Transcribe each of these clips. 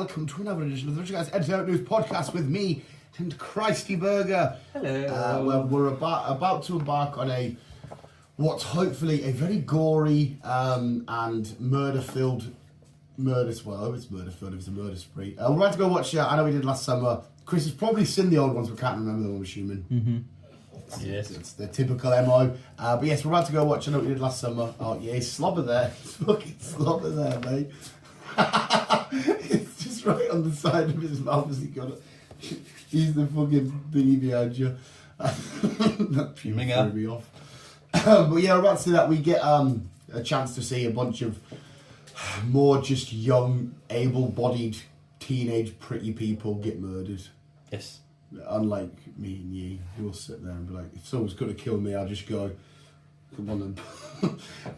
welcome to another edition of the Guyz Entertainment News Podcast with me and Christy Burger. Hello. Well, we're about to embark on what's hopefully a very gory and murder-filled well, it's murder-filled, it's a murder spree. We're about to go watch, I know we did last summer. Chris has probably seen the old ones, but can't remember them, I'm assuming. Mm-hmm. Yes. It's the typical MO. But yes, we're about to go watch, I know we did last summer. Oh yeah, he's slobber there. He's fucking slobber there, mate. It's just right on the side of his mouth as he got it. He's the fucking thingy behind you. That threw me off. But yeah, we're about to see that. We get a chance to see a bunch of more just young, able-bodied, teenage, pretty people get murdered. Yes. Unlike me and you, who will sit there and be like, if someone's going to kill me, I'll just go, come on then.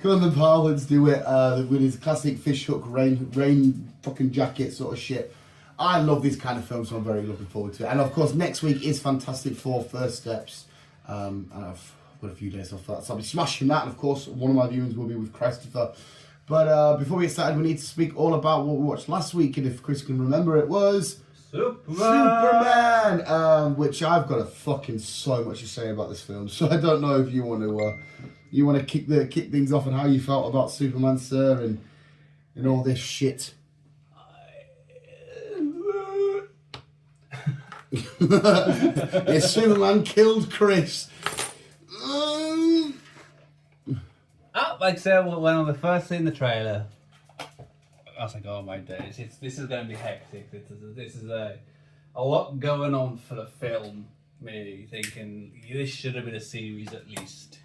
Come on then, pal, let's do it. With his classic fishhook rain fucking jacket sort of shit. I love these kind of films, so I'm very looking forward to it. And of course, next week is Fantastic Four First Steps. And I've got a few days off for that, so I'll be smashing that. And of course, one of my viewings will be with Christopher. But before we get started, we need to speak all about what we watched last week. And if Chris can remember, it was Superman, which I've got fucking so much to say about this film. So I don't know if you want to kick things off and how you felt about Superman, sir, and all this shit. Yeah, Superman killed Chris. Like I said, when I first seen the trailer, I was like, oh my days, this is going to be hectic. This is a lot going on for the film. Me thinking this should have been a series at least.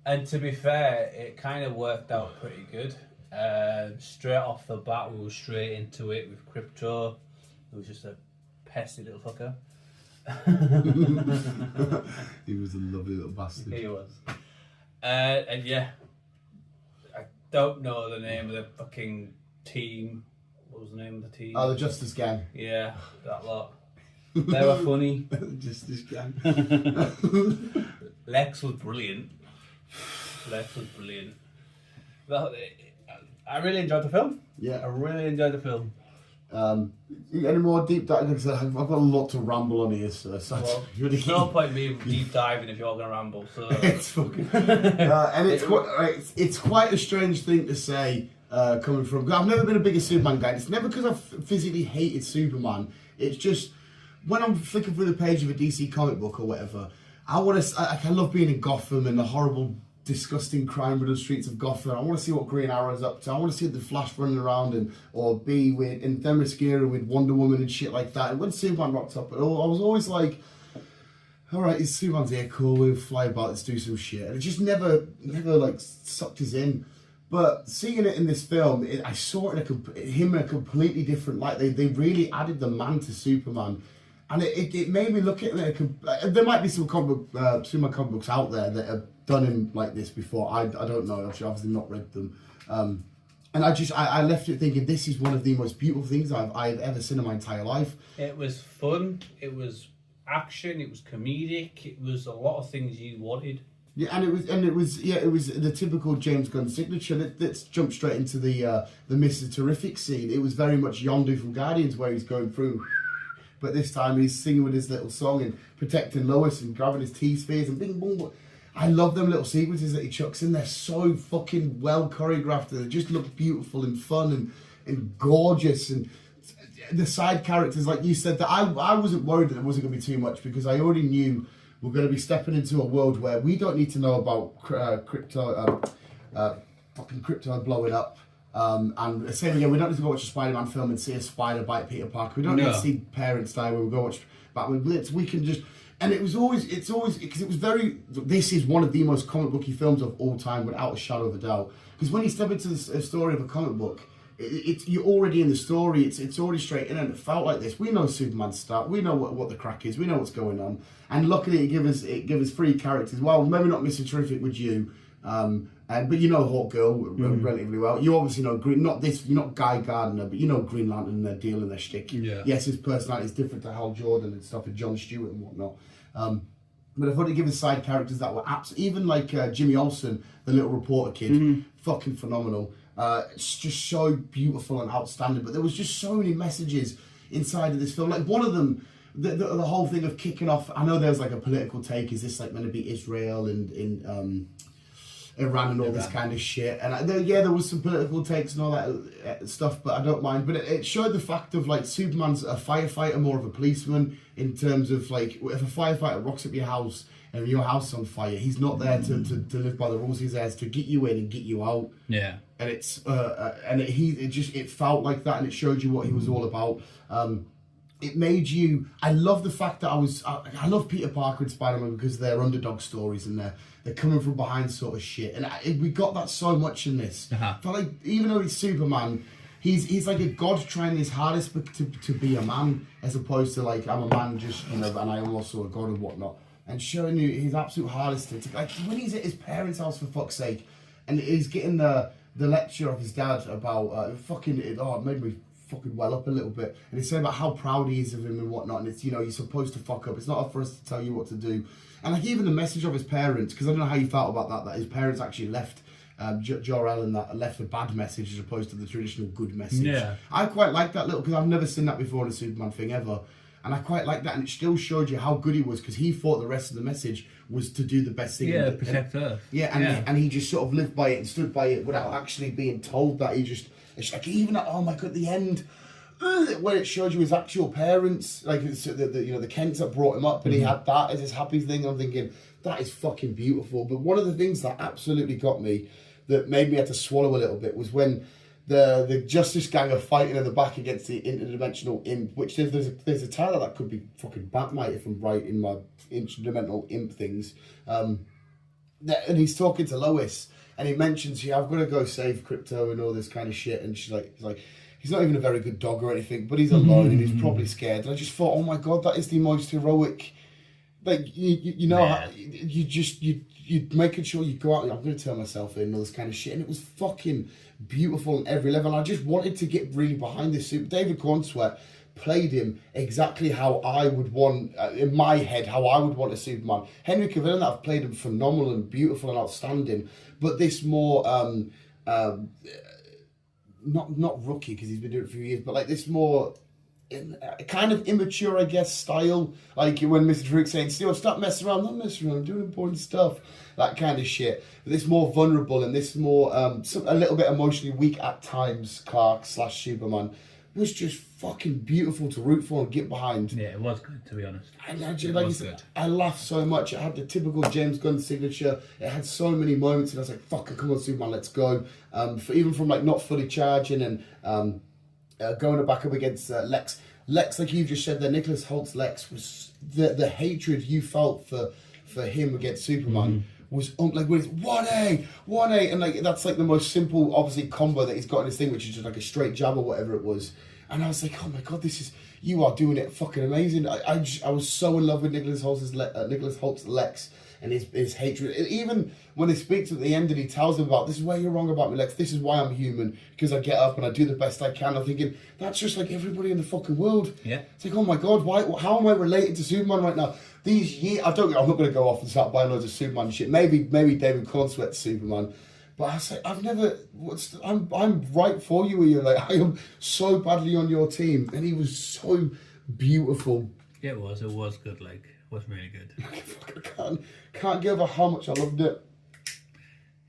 And to be fair, it kind of worked out pretty good. Straight off the bat, we were straight into it with Crypto. It was just a pesky little fucker. He was a lovely little bastard. He was. And yeah, I don't know the name of the fucking team. What was the name of the team? Oh, the Justice Gang. Yeah, that lot. They were funny. Justice Gang. Lex was brilliant. I really enjoyed the film. Yeah. I really enjoyed the film. Any more deep dive? Because I've got a lot to ramble on here, so Well, really there's no point me deep diving if you're going to ramble. So it's fucking and it's quite a strange thing to say coming from. I've never been a bigger Superman guy. It's never because I've physically hated Superman. It's just when I'm flicking through the page of a DC comic book or whatever, I love being in Gotham and the horrible, disgusting crime-riddled streets of Gotham. I want to see what Green Arrow's up to. I want to see the Flash running around or be in Themyscira with Wonder Woman and shit like that. And when Superman rocked up, I was always like, all right, Superman's here, cool, we'll fly about, let's do some shit. And it just never like sucked us in. But seeing it in this film, I saw it him in a completely different light. They really added the man to Superman. And it made me look at it. There might be some Superman comic books out there that have done him like this before. I don't know. I've obviously not read them. And I left it thinking this is one of the most beautiful things I've ever seen in my entire life. it was fun. It was action. It was comedic. It was a lot of things you wanted. Yeah, and it was the typical James Gunn signature. Let's jump straight into the Mr. Terrific scene. It was very much Yondu from Guardians, where he's going through. But this time he's singing with his little song and protecting Lois and grabbing his T-spheres and bing boom. I love them little sequences that he chucks in. They're so fucking well choreographed. They just look beautiful and fun and gorgeous. And the side characters, like you said, that I wasn't worried that it wasn't going to be too much because I already knew we're going to be stepping into a world where we don't need to know about fucking Crypto blowing up. And same again, we don't need to go watch a Spider-Man film and see a spider bite Peter Parker. We don't need to see parents die when we go watch Batman Blitz. We can just, and it's always because it was very. This is one of the most comic booky films of all time, without a shadow of a doubt. Because when you step into the story of a comic book, you're already in the story. It's already straight in, and it felt like this. We know Superman's start. We know what the crack is. We know what's going on. And luckily, it gave us three characters. Well, maybe not Mr. Terrific with you. But you know Hawk Girl relatively well. You obviously know you're not Guy Gardner, but you know Green Lantern and their deal and their shtick. Yeah. Yes, his personality is different to Hal Jordan and stuff, and Jon Stewart and whatnot. But I thought to give us side characters that were even like Jimmy Olsen, the little reporter kid, fucking phenomenal. It's just so beautiful and outstanding. But there was just so many messages inside of this film. Like one of them, the whole thing of kicking off. I know there's like a political take. Is this like meant to be Israel and in Iran and all this kind of shit? And there was some political takes and all that stuff, but I don't mind. But it showed the fact of like Superman's a firefighter, more of a policeman, in terms of like if a firefighter rocks up your house and your house is on fire, he's not there to live by the rules. He's there to get you in and get you out. Yeah. And it's it felt like that, and it showed you what he was all about. It made you. I love the fact that I love Peter Parker and Spider-Man because they're underdog stories and they're coming from behind sort of shit, and we got that so much in this. But like, even though he's Superman, he's like a god trying his hardest to be a man, as opposed to like, I'm a man just, and I am also a god and whatnot, and showing you his absolute hardest to like when he's at his parents' house, for fuck's sake, and he's getting the lecture of his dad about it made me fucking well up a little bit, and he's saying about how proud he is of him and whatnot, and it's, you're supposed to fuck up, it's not up for us to tell you what to do. And like even the message of his parents, because I don't know how you felt about that his parents actually left Jor-El and that left a bad message as opposed to the traditional good message. Yeah. I quite like that little, because I've never seen that before in a Superman thing ever, and I quite like that, and it still showed you how good he was, because he thought the rest of the message was to do the best thing. Yeah, protect Earth. Yeah, and he just sort of lived by it and stood by it without actually being told that. It's like, even at, oh my god, at the end, when it showed you his actual parents, like the Kents that brought him up, and he had that as his happy thing. I'm thinking, that is fucking beautiful. But one of the things that absolutely got me, that made me have to swallow a little bit, was when the Justice Gang are fighting in the back against the interdimensional imp, which there's a title that could be fucking Batmite if I'm right in my interdimensional imp things. And he's talking to Lois, and he mentions, I've got to go save Crypto and all this kind of shit, and he's like, he's not even a very good dog or anything, but he's alone and he's probably scared. And I just thought, oh my god, that is the most heroic. Like you making sure you go out. I'm going to turn myself in and all this kind of shit, and it was fucking beautiful on every level. I just wanted to get really behind this suit. David Cornsweet played him exactly how I would want, in my head, how I would want a Superman. Henry Cavill and that have played him phenomenal and beautiful and outstanding, but this more not rookie, because he's been doing it for a few years, but like this more kind of immature, I guess, style. Like when Mr. Farouk's saying, stop messing around, not messing around, I'm doing important stuff. That kind of shit. But this more vulnerable and this more, a little bit emotionally weak at times, Clark / Superman, was just fucking beautiful to root for and get behind. Yeah, it was good, to be honest. I laughed so much. It had the typical James Gunn signature. It had so many moments, and I was like, fuck it, come on, Superman, let's go. Even from like not fully charging and going back up against Lex. Lex, like you've just said there, Nicholas Holt's Lex, was the hatred you felt for him against Superman. Was like when it's 1A, and like that's like the most simple, obviously, combo that he's got in his thing, which is just like a straight jab or whatever it was. And I was like, oh my god, you are doing it fucking amazing. I was so in love with Nicholas Holt's Lex and his hatred. And even when he speaks at the end and he tells him about, this is where you're wrong about me, Lex, this is why I'm human, because I get up and I do the best I can. I'm thinking, that's just like everybody in the fucking world. Yeah. It's like, oh my god, how am I related to Superman right now? These years, I'm not going to go off and start buying loads of Superman shit. Maybe David Cornsweet's Superman. But I was like, I'm right for you, Ian. Like, I am so badly on your team. And he was so beautiful. It was good, like, it was really good. I can't give over how much I loved it.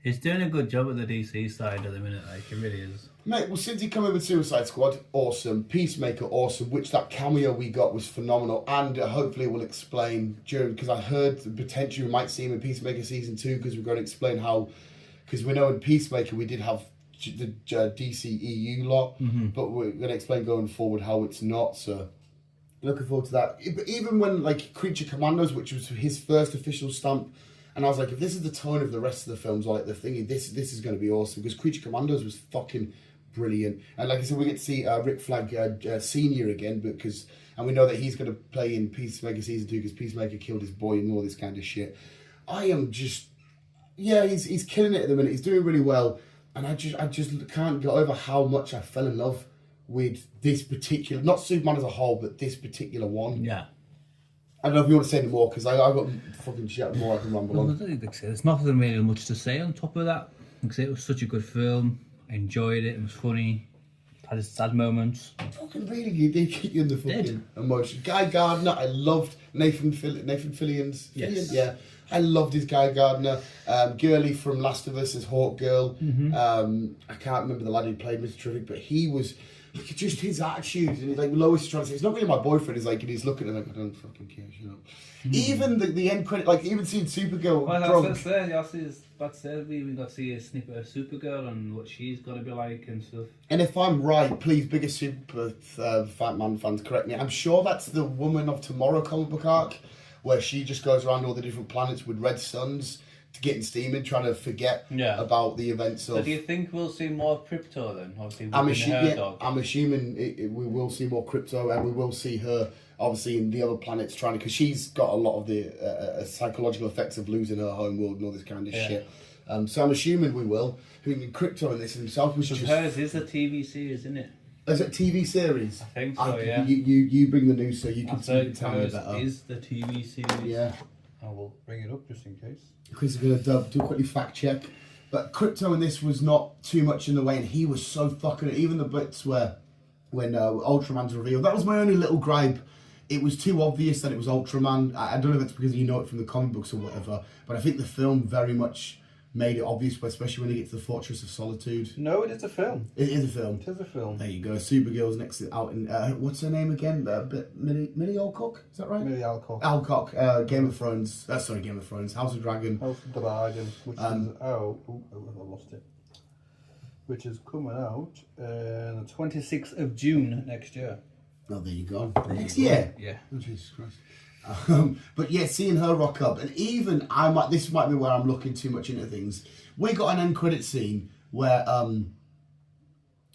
He's doing a good job at the DC side at the minute, like, he really is. Mate, well, since he came in with Suicide Squad, awesome. Peacemaker, awesome. Which that cameo we got was phenomenal. And hopefully we'll explain because I heard potentially we might see him in Peacemaker Season 2, because we're going to explain how, because we know in Peacemaker we did have the DCEU lot, but we're going to explain going forward how it's not, so looking forward to that. But even when, like, Creature Commandos, which was his first official stamp, and I was like, if this is the tone of the rest of the films, or like the thingy, this is going to be awesome, because Creature Commandos was fucking brilliant. And like I said, we get to see Rick Flag Senior again, and we know that he's going to play in Peacemaker Season 2 because Peacemaker killed his boy and all this kind of shit. I am just, he's killing it at the minute. He's doing really well, and I just can't get over how much I fell in love with this particular, not Superman as a whole, but this particular one. Yeah. I don't know if you want to say any more, because I got fucking shit more I can ramble on. There's nothing really much to say on top of that, because it was such a good film. enjoyed it. It was funny. Had its sad moments. Fucking really, you did keep you in the fucking emotion. Guy Gardner, I loved Nathan Fillion's. Yes. Fillion? Yeah. I loved his Guy Gardner. Girly from Last of Us as Hawk Girl. I can't remember the lad who played Mr. Terrific, but he was just his attitude, and he's like Lois trying to say, it's not really my boyfriend. He's like, and he's looking at him like, I don't fucking care, you know. Even the end credit, like even seeing Supergirl. Well, that's there. That's there. We got to see a snippet of Supergirl and what she's gonna be like and stuff. And if I'm right, please, biggest Super Fat Man fans, correct me. I'm sure that's the Woman of Tomorrow comic book arc, where she just goes around all the different planets with red suns to getting steaming, trying to forget about the events of. So do you think we'll see more of Crypto then? Obviously, I'm assuming we will see more Crypto, and we will see her obviously in the other planets trying to, because she's got a lot of the psychological effects of losing her home world and all this kind of shit. So I'm assuming we will. I mean, Crypto in this himself was just. Hers is a TV series, isn't it? Is it TV series? I think so. Yeah. You bring the news, so you can tell me better. Is the TV series? Yeah. I will bring it up just in case. Chris is going to do a quickly fact check. But Crypto in this was not too much in the way, and he was so fucking. Even the bits where when Ultraman's revealed, that was my only little gripe. It was too obvious that it was Ultraman. I don't know if it's because you know it from the comic books or whatever, but I think the film very much made it obvious, especially when he gets to the Fortress of Solitude. No, it is a film. It is a film. It is a film. There you go. Supergirl's next out in what's her name again? Millie Alcock, is that right? Millie Alcock. Alcock. Game of Thrones. Sorry, Game of Thrones. House of Dragon. House of Dragon, which is out. Oh, I lost it. Which is coming out the 26th of June next year. Oh, there you go. Next year. Yeah. Oh, Jesus Christ. But yeah, seeing her rock up, and even this might be where I'm looking too much into things. We got an end credit scene where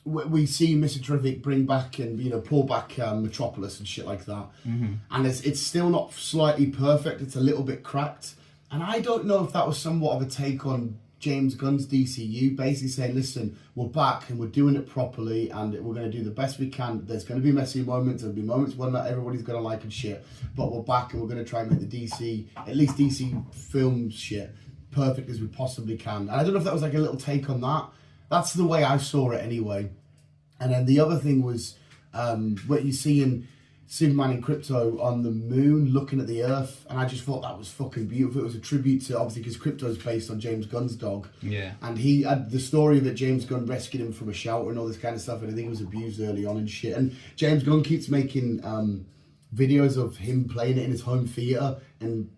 we see Mr. Terrific bring back and pull back Metropolis and shit like that, and it's still not slightly perfect. It's a little bit cracked, and I don't know if that was somewhat of a take on James Gunn's DCU, basically saying, listen, we're back and we're doing it properly and we're going to do the best we can. There's going to be messy moments, there'll be moments when not everybody's going to like and shit, but we're back and we're going to try and make the DC, at least DC film shit, perfect as we possibly can. And I don't know if that was like a little take on that. That's the way I saw it anyway. And then the other thing was what you see in Superman and Crypto on the moon looking at the Earth, and I just thought that was fucking beautiful. It was a tribute to, obviously, because Crypto's based on James Gunn's dog. Yeah. And he had the story that James Gunn rescued him from a shelter and all this kind of stuff, and I think he was abused early on and shit. And James Gunn keeps making videos of him playing it in his home theatre and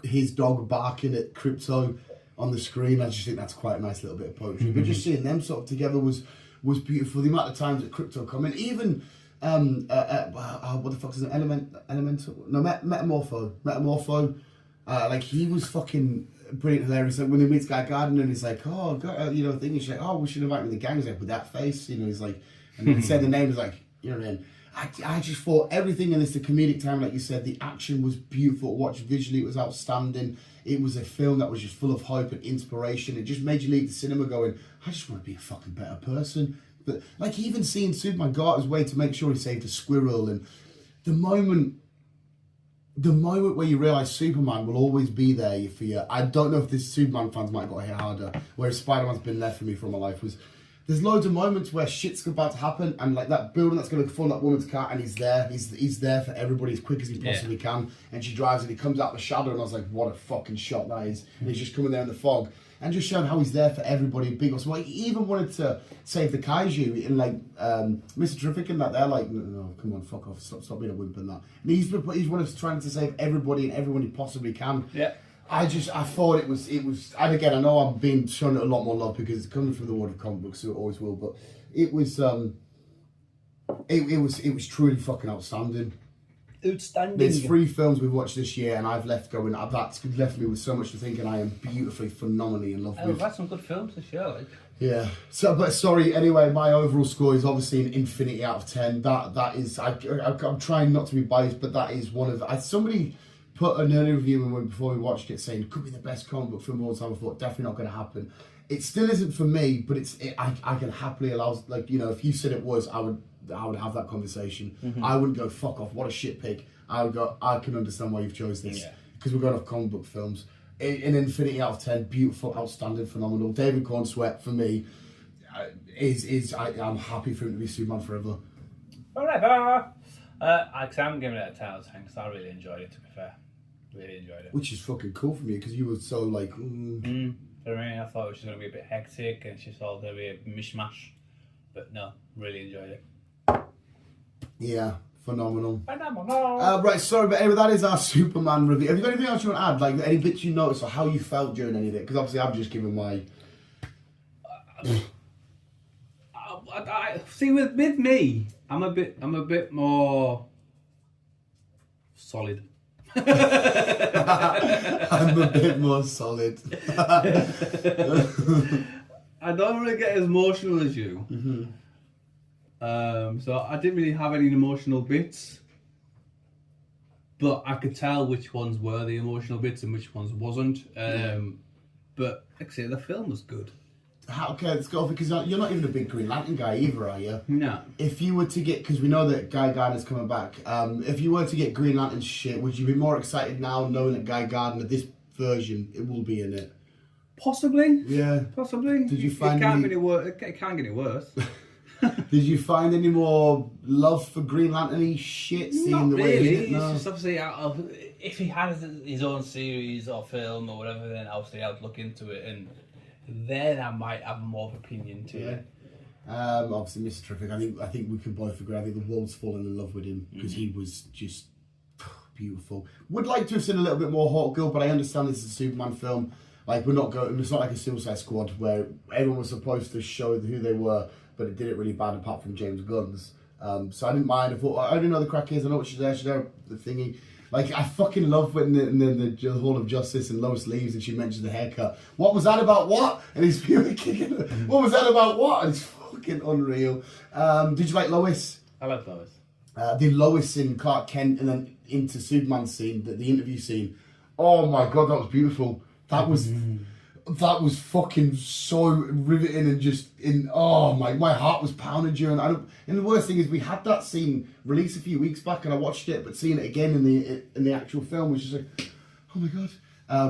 his dog barking at Crypto on the screen. I just think that's quite a nice little bit of poetry. But just seeing them sort of together was beautiful. The amount of times that Crypto come in, even what the fuck is it? Elemental? No, Metamorpho. Like he was fucking brilliant, hilarious. Like when he meets Guy Gardner and he's like, oh, God, thing. He's like, oh, we should invite me to the gang. He's like, with that face, he's like, and then he said the name. He's like, you know what I mean? I just thought everything in this, the comedic time, like you said, the action was beautiful to watch. Visually, it was outstanding. It was a film that was just full of hope and inspiration. It just made you leave the cinema going, I just want to be a fucking better person. But like even seeing Superman go out his way to make sure he saved a squirrel, and the moment where you realise Superman will always be there for you. I don't know if this Superman fans might have got hit harder, whereas Spider-Man's been there for me for all my life. There's loads of moments where shit's about to happen, and like that building that's going to fall on that woman's car, and he's there. He's there for everybody as quick as he possibly can. And she drives, and he comes out of the shadow, and I was like, what a fucking shot that is. And he's just coming there in the fog, and just showing how he's there for everybody. Big so he even wanted to save the kaiju, and like Mr. Terrific and that. They're like, no, come on, fuck off, stop being a wimp and that. And he's wanted trying to save everybody and everyone he possibly can. Yeah. I thought it was, and again, I know I'm being shown it a lot more love because it's coming from the world of comic books, so it always will, but it was truly fucking outstanding. Outstanding. There's 3 films we've watched this year, and I've left going, that's left me with so much to think, and I am beautifully, phenomenally in love with. We've had some good films this year, like. Yeah. So, but sorry. Anyway, my overall score is obviously an infinity out of 10. That is, I'm trying not to be biased, but that is one of. Somebody put an early review in before we watched it saying it could be the best comic book film of all time. I thought definitely not going to happen. It still isn't for me, but I can happily allow, like, if you said it was, I would have that conversation. I wouldn't go fuck off. What a shit pick. I would go. I can understand why you've chose this because we're going off comic book films. An infinity out of 10, beautiful, outstanding, phenomenal. David Cornsweet for me. I'm happy for him to be Superman forever. Forever. I'm giving it a 10 out of 10 because I really enjoyed it. To be fair, really enjoyed it. Which is fucking cool for me because you were so like. For me, I thought it was going to be a bit hectic and it's just all going to be a mishmash, but no, really enjoyed it. Yeah. Phenomenal. Phenomenal. Right, sorry, but anyway, that is our Superman review. Have you got anything else you want to add? Like any bits you noticed or how you felt during any of it? Because obviously I've just given my. See, with me, I'm a bit more solid. I'm a bit more solid. I don't really get as emotional as you. Mm-hmm. So I didn't really have any emotional bits, but I could tell which ones were the emotional bits and which ones wasn't. But like I say, the film was good. Okay, let's go because you're not even a big Green Lantern guy either, are you? No. If you were to get, because we know that Guy Gardner's coming back, if you were to get Green Lantern shit, would you be more excited now knowing that Guy Gardner, this version, it will be in it? Possibly. Yeah. Possibly. Did you find it can't get any worse? It can't get any worse. Did you find any more love for Green Lantern-y shit? Seeing Not the way really. he did it? No. It's just obviously if he has his own series or film or whatever, then obviously I'd look into it and then I might have more of an opinion to it. Obviously, Mr. Terrific. I think we can both agree. I think the world's fallen in love with him because he was just beautiful. Would like to have seen a little bit more Hawk Girl, but I understand this is a Superman film. Like we're not going. It's not like a Suicide Squad where everyone was supposed to show who they were, but it did it really bad apart from James Gunn's. So I didn't mind. I thought I didn't know the crack is. I know what she's there. She's there. The thingy. Like I fucking love when the Hall of Justice and Lois leaves and she mentions the haircut. What was that about? What? And he's purely kicking her. What was that about? What? And it's fucking unreal. Did you like Lois? I love Lois. The Lois in Clark Kent and then into Superman scene, the interview scene. Oh my god, that was beautiful. That was fucking so riveting and just my heart was pounding during. And the worst thing is we had that scene released a few weeks back and I watched it, but seeing it again in the actual film was just like, oh my god.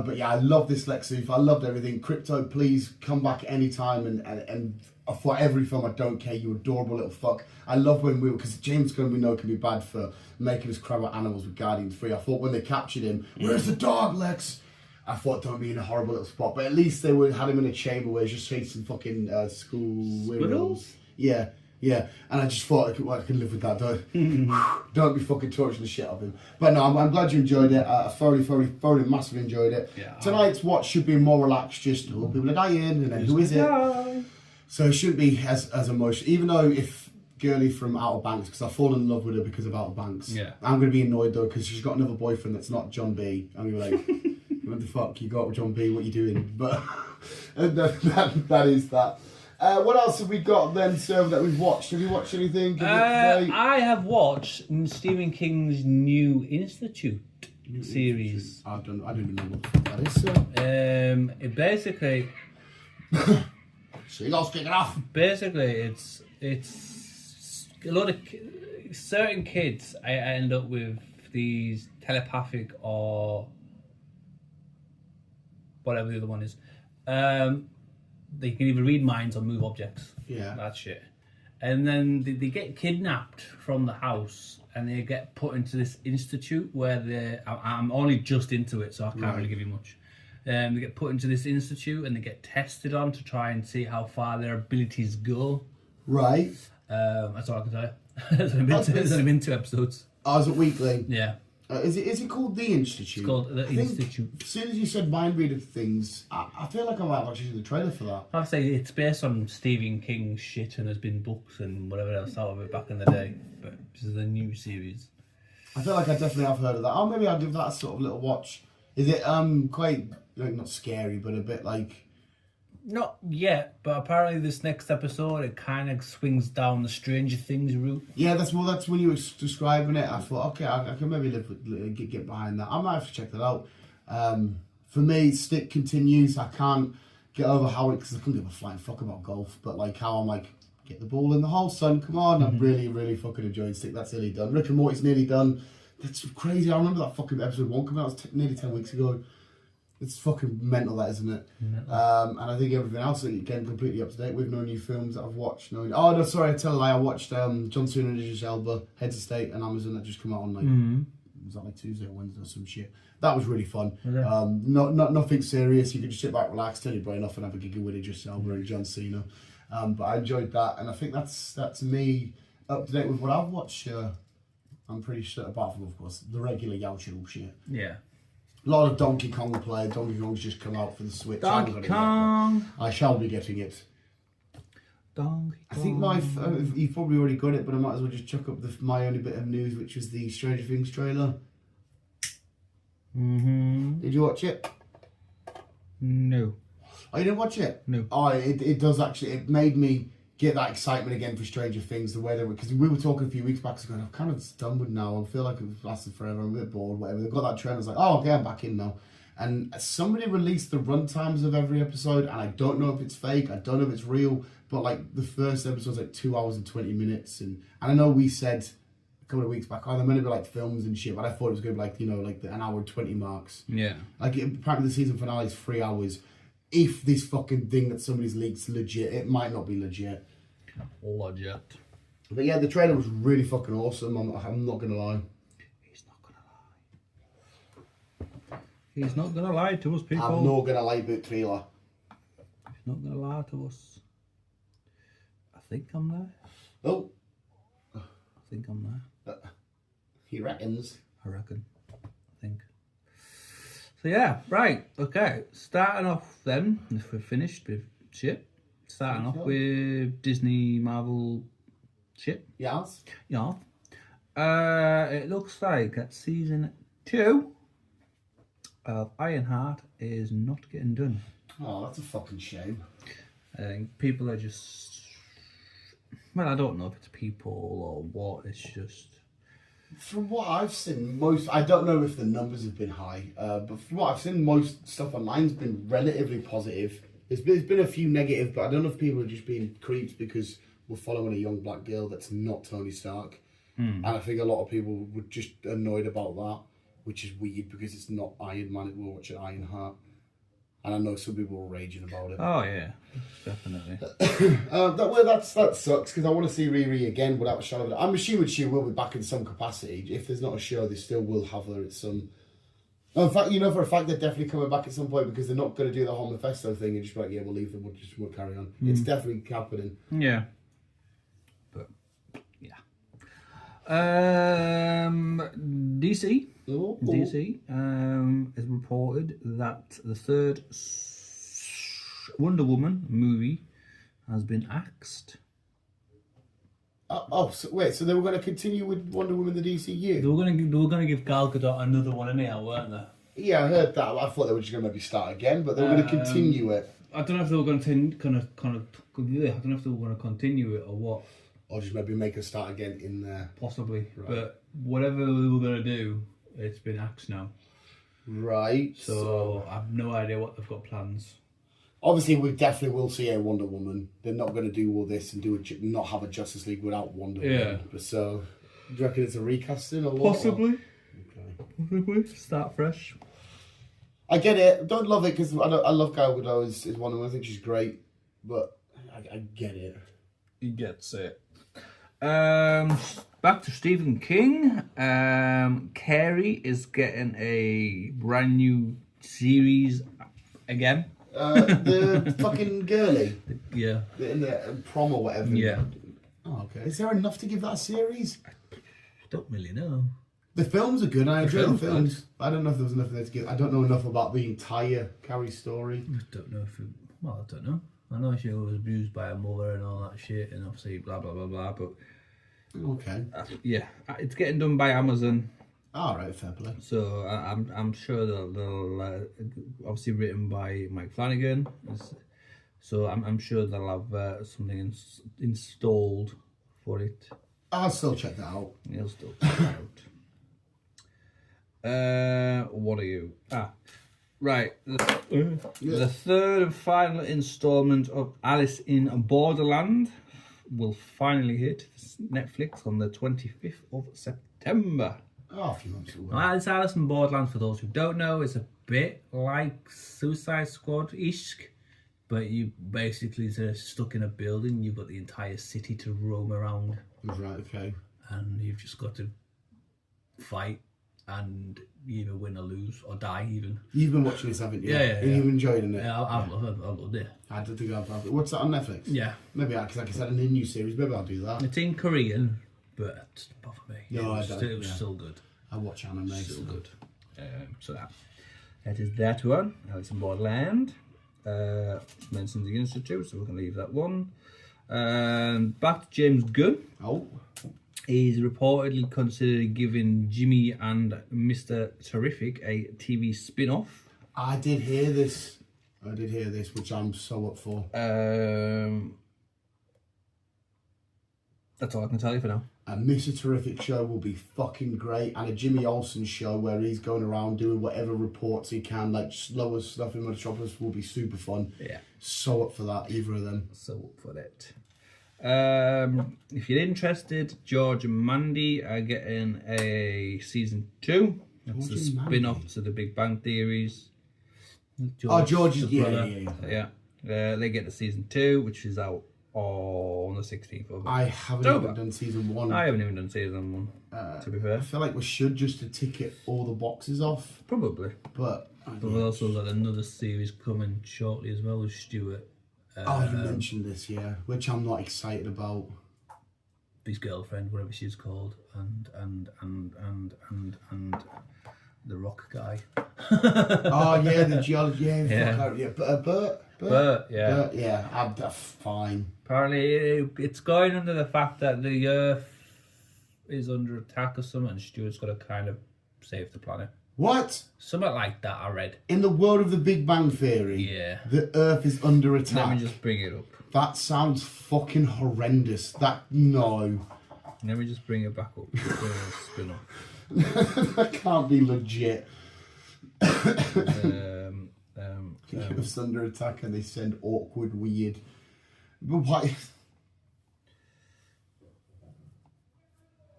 But yeah, I love this Lex Luthor. I loved everything. Crypto, please come back anytime and for every film. I don't care. You adorable little fuck. I love when because James Gunn we know can be bad for making us cry about animals with Guardians 3. I thought when they captured him, where's the dog, Lex? I thought don't be in a horrible little spot, but at least they had him in a chamber where he's just chasing fucking school weirdos. Yeah. And I just thought I can live with that. Don't be fucking torturing the shit out of him. But no, I'm glad you enjoyed it. I thoroughly, massively enjoyed it. Yeah, Tonight's watch should be more relaxed. Just people are dying, and then who is it? So it shouldn't be as emotional. Even though if Girlie from Outer Banks, because I've fallen in love with her because of Outer Banks. Yeah. I'm gonna be annoyed though because she's got another boyfriend that's not John B. I'm gonna be like. What the fuck you got with John B? What you doing? But that is that. What else have we got then, sir, that we've watched? Have you watched anything? I have watched Stephen King's new Institute series. I don't even know what the fuck that is, sir. It basically. So you guys kick it off. Basically, it's a lot of certain kids. I end up with these telepathic or whatever the other one is. They can either read minds or move objects. Yeah. That shit. And then they get kidnapped from the house and they get put into this institute where I'm only just into it, so I can't really give you much. They get put into this institute and they get tested on to try and see how far their abilities go. Right. That's all I can tell you. There's only been 2 episodes. Oh, is it weekly? Yeah. Is it called The Institute? It's called The Institute. As soon as you said mind reader things, I feel like I might have actually seen the trailer for that. I'd say it's based on Stephen King's shit and there's been books and whatever else out of it back in the day. But this is a new series. I feel like I definitely have heard of that. Oh, maybe I'll give that a sort of little watch. Is it quite, like, not scary, but a bit like... Not yet, but apparently this next episode it kind of swings down the Stranger Things route. Yeah, that's when you were describing it. I thought, okay, I can maybe get behind that. I might have to check that out. For me, Stick continues. I can't get over how because I couldn't give a flying fuck about golf, but like how I'm like, get the ball in the hole, son. Come on, I'm really fucking enjoying Stick. That's nearly done. Rick and Morty's nearly done. That's crazy. I remember that fucking episode 1 coming out. It was nearly 10 weeks ago. It's fucking mental, that, isn't it? Mental. And I think everything else that you're getting completely up to date with. No new films that I've watched. No, oh no, sorry, I tell a lie. I watched John Cena and Idris Elba, Heads of State, and Amazon that just come out on like was that like Tuesday or Wednesday or some shit. That was really fun. Okay. Not nothing serious. You can just sit back, relax, turn your brain off, and have a giggle with Idris Elba and John Cena. But I enjoyed that, and I think that's me up to date with what I've watched. I'm pretty sure, apart from of course the regular Yaochu shit. Yeah. A lot of Donkey Kong play. Donkey Kong's just come out for the Switch. Donkey Kong. I shall be getting it. Donkey Kong. I think you've probably already got it, but I might as well just chuck up my only bit of news, which was the Stranger Things trailer. Did you watch it? No. Oh, you didn't watch it? No. Oh, it does actually. It made me get that excitement again for Stranger Things, the way they were, because we were talking a few weeks back, going, I'm kind of done with now. I feel like it's lasted forever. I'm a bit bored, whatever. They've got that trend. I was like, oh, okay, I'm back in now. And somebody released the run times of every episode, and I don't know if it's fake. I don't know if it's real, but like the first episode's like 2 hours and 20 minutes, and I know we said a couple of weeks back, oh, they're meant to be like films and shit, but I thought it was going to be like, you know, like an hour and 20 marks. Yeah. Like apparently the season finale is 3 hours. If this fucking thing that somebody's leaked legit, it might not be legit. Legit. But yeah, the trailer was really fucking awesome. I'm not gonna lie. He's not gonna lie. He's not gonna lie to us, people. I'm not gonna lie about trailer. He's not gonna lie to us. I think I'm there. Oh, I think I'm there. he reckons. I reckon. I think. So yeah, right. Okay. Starting off then, if we're finished with shit. Starting off with Disney Marvel shit. Yes. Yeah. It looks like that season 2 of Ironheart is not getting done. Oh, that's a fucking shame. I think people are just... Well, I don't know if it's people or what, it's just... From what I've seen, I don't know if the numbers have been high, but from what I've seen, most stuff online's been relatively positive. There's been a few negative, but I don't know if people are just being creeps because we're following a young black girl that's not Tony Stark. And I think a lot of people were just annoyed about that, which is weird because it's not Iron Man, we're watching Ironheart. And I know some people were raging about it. Oh yeah, definitely. That sucks because I want to see Riri again without a shadow of a doubt. I'm assuming she will be back in some capacity. If there's not a show, they still will have her at some... In fact, you know for a fact they're definitely coming back at some point because they're not going to do the whole Mephisto thing and just be like, yeah, we'll leave them, we'll carry on. It's definitely happening. Yeah. But, yeah. DC has reported that the third Wonder Woman movie has been axed. So they were going to continue with Wonder Woman the DCU? They were going to give Gal Gadot another one anyhow, weren't they? Yeah, I heard that. I thought they were just going to maybe start again, but they were going to continue it. I don't know if they were going to I don't know if they were going to continue it or what. Or just maybe make her start again in there. Possibly, Right. but whatever they were going to do, it's been axed now. Right. So I have no idea what they've got plans. Obviously, we definitely will see a Wonder Woman. They're not going to do all this and not have a Justice League without Wonder Woman. But so, do you reckon it's a recasting or what? Possibly. Okay. Possibly. Start fresh. I get it. Don't love it because I love Gal Gadot as Wonder Woman. I think she's great, but I get it. He gets it. Back to Stephen King. Carrie is getting a brand new series again. The fucking girly Yeah. in the prom or whatever. Yeah. Oh, okay. Is there enough to give that a series? I don't really know. The films are good. I enjoy the film's films. I don't know if there was enough there to give. I don't know enough about the entire Carrie story. I don't know if I don't know. I know she was abused by her mother and all that shit, and obviously blah blah blah blah. But Okay. Yeah, it's getting done by Amazon. All right, fair play. So I'm sure they'll obviously written by Mike Flanagan. So I'm sure they'll have something installed for it. I'll still check that out. You'll still check it out. What are you? Right. The third and final installment of Alice in Borderland will finally hit Netflix on the 25th of September. Oh, a few months away. Alice in Borderland, for those who don't know, is a bit like Suicide Squad-ish, but you basically are stuck in a building. You've got the entire city to roam around. Right, okay. And you've just got to fight and either win or lose or die even. You've been watching this, haven't you? Yeah. And you've enjoyed it? Yeah, I've loved it. I don't think I've what's that on Netflix? Yeah. Maybe because like I said, a new series, maybe I'll do that. It's in Korean, but it doesn't bother me. No, it was still good. I watch anime. Still good. So that is that one. Alice in Borderland. Mentioned the Institute, so we can leave that one. Back to James Gunn. Oh. He's reportedly considering giving Jimmy and Mr. Terrific a TV spin-off. I did hear this, which I'm so up for. That's all I can tell you for now. A Mr. Terrific show will be fucking great, and a Jimmy Olsen show where he's going around doing whatever reports he can, like slower stuff in Metropolis, will be super fun. Yeah. So up for that, either of them. So up for that. If you're interested, George and Mandy are getting a season 2. It's a spin-off to the Big Bang Theories. George's yeah. They get the season 2, which is out on the 16th of I haven't even done season 1. I haven't even done season 1, to be fair. I feel like we should just to ticket all the boxes off. Probably. But we've also got another series coming shortly as well with Stuart. You mentioned this, yeah, which I'm not excited about. His girlfriend, whatever she's called, and the rock guy. Oh yeah, the geology, Bert, yeah, I'm fine. Apparently, it's going under the fact that the Earth is under attack or something, and Stuart's got to kind of save the planet. What? Something like that, I read. In the world of the Big Bang Theory, yeah, the Earth is under attack. Let me just bring it up. That sounds fucking horrendous. No. Let me just bring it back up. Spin off. That can't be legit. Earth's under attack and they send awkward, weird. But why?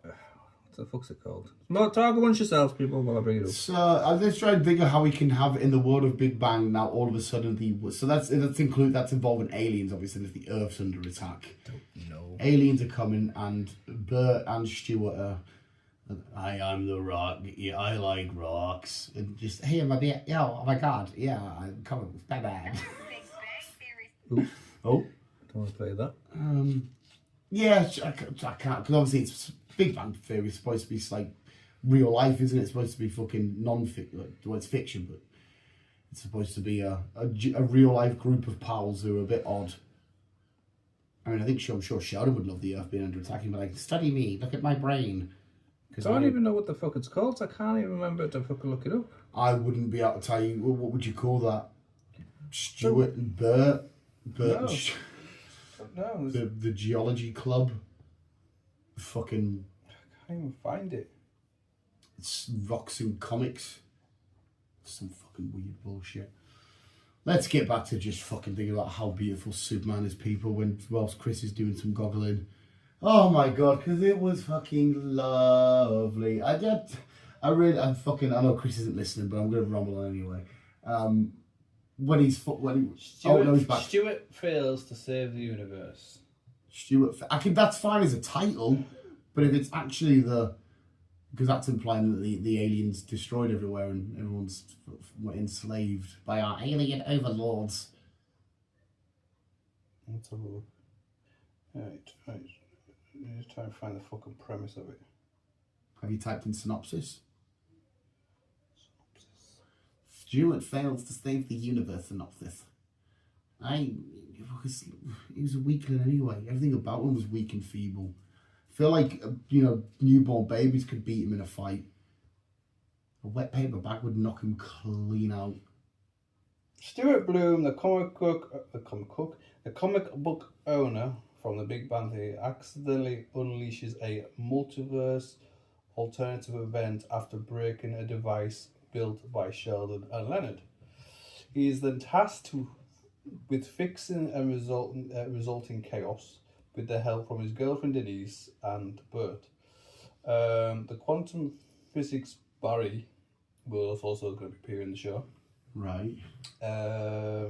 What the fuck's it called? No, talk amongst yourselves, people, while I bring it up. So let's try and figure how we can have in the world of Big Bang now. All of a sudden, that's involving aliens. Obviously, if the Earth's under attack. Don't know. Aliens are coming, and Bert and Stuart are. I'm the rock. Yeah, I like rocks. And just hey, oh my god, yeah, I'm coming. Bye bye. Oh, don't want to play that. Yeah, I can't because obviously it's Big Bang Theory is supposed to be like real life, isn't it? It's supposed to be fucking non-fiction. Well, it's fiction, but it's supposed to be a real life group of pals who are a bit odd. I mean, I'm sure Sheldon would love the Earth being under attack. He'd be like, study me, look at my brain. I don't even know what the fuck it's called, so I can't even remember to fucking look it up. I wouldn't be able to tell you, what would you call that? Stuart and Bert? No. The geology club? Fucking... I can't even find it. It's rocks and comics. Some fucking weird bullshit. Let's get back to just fucking thinking about how beautiful Superman is, people, whilst Chris is doing some goggling. Oh my god, because it was fucking lovely. I know Chris isn't listening, but I'm going to rumble on anyway. Stuart fails to save the universe. That's fine as a title, but if it's actually because that's implying that the aliens destroyed everywhere and everyone's enslaved by our alien overlords. Let's have a look. Right. Just try and find the fucking premise of it. Have you typed in synopsis? Stuart fails to save the universe synopsis. He was a weakling anyway. Everything about him was weak and feeble. I feel like, newborn babies could beat him in a fight. A wet paper bag would knock him clean out. Stuart Bloom, the comic book owner from the Big Bang Theory, accidentally unleashes a multiverse alternative event after breaking a device built by Sheldon and Leonard. He is then tasked with fixing a resulting chaos with the help from his girlfriend Denise and Bert. The quantum physics Barry will also going to appear in the show. Right. Yeah,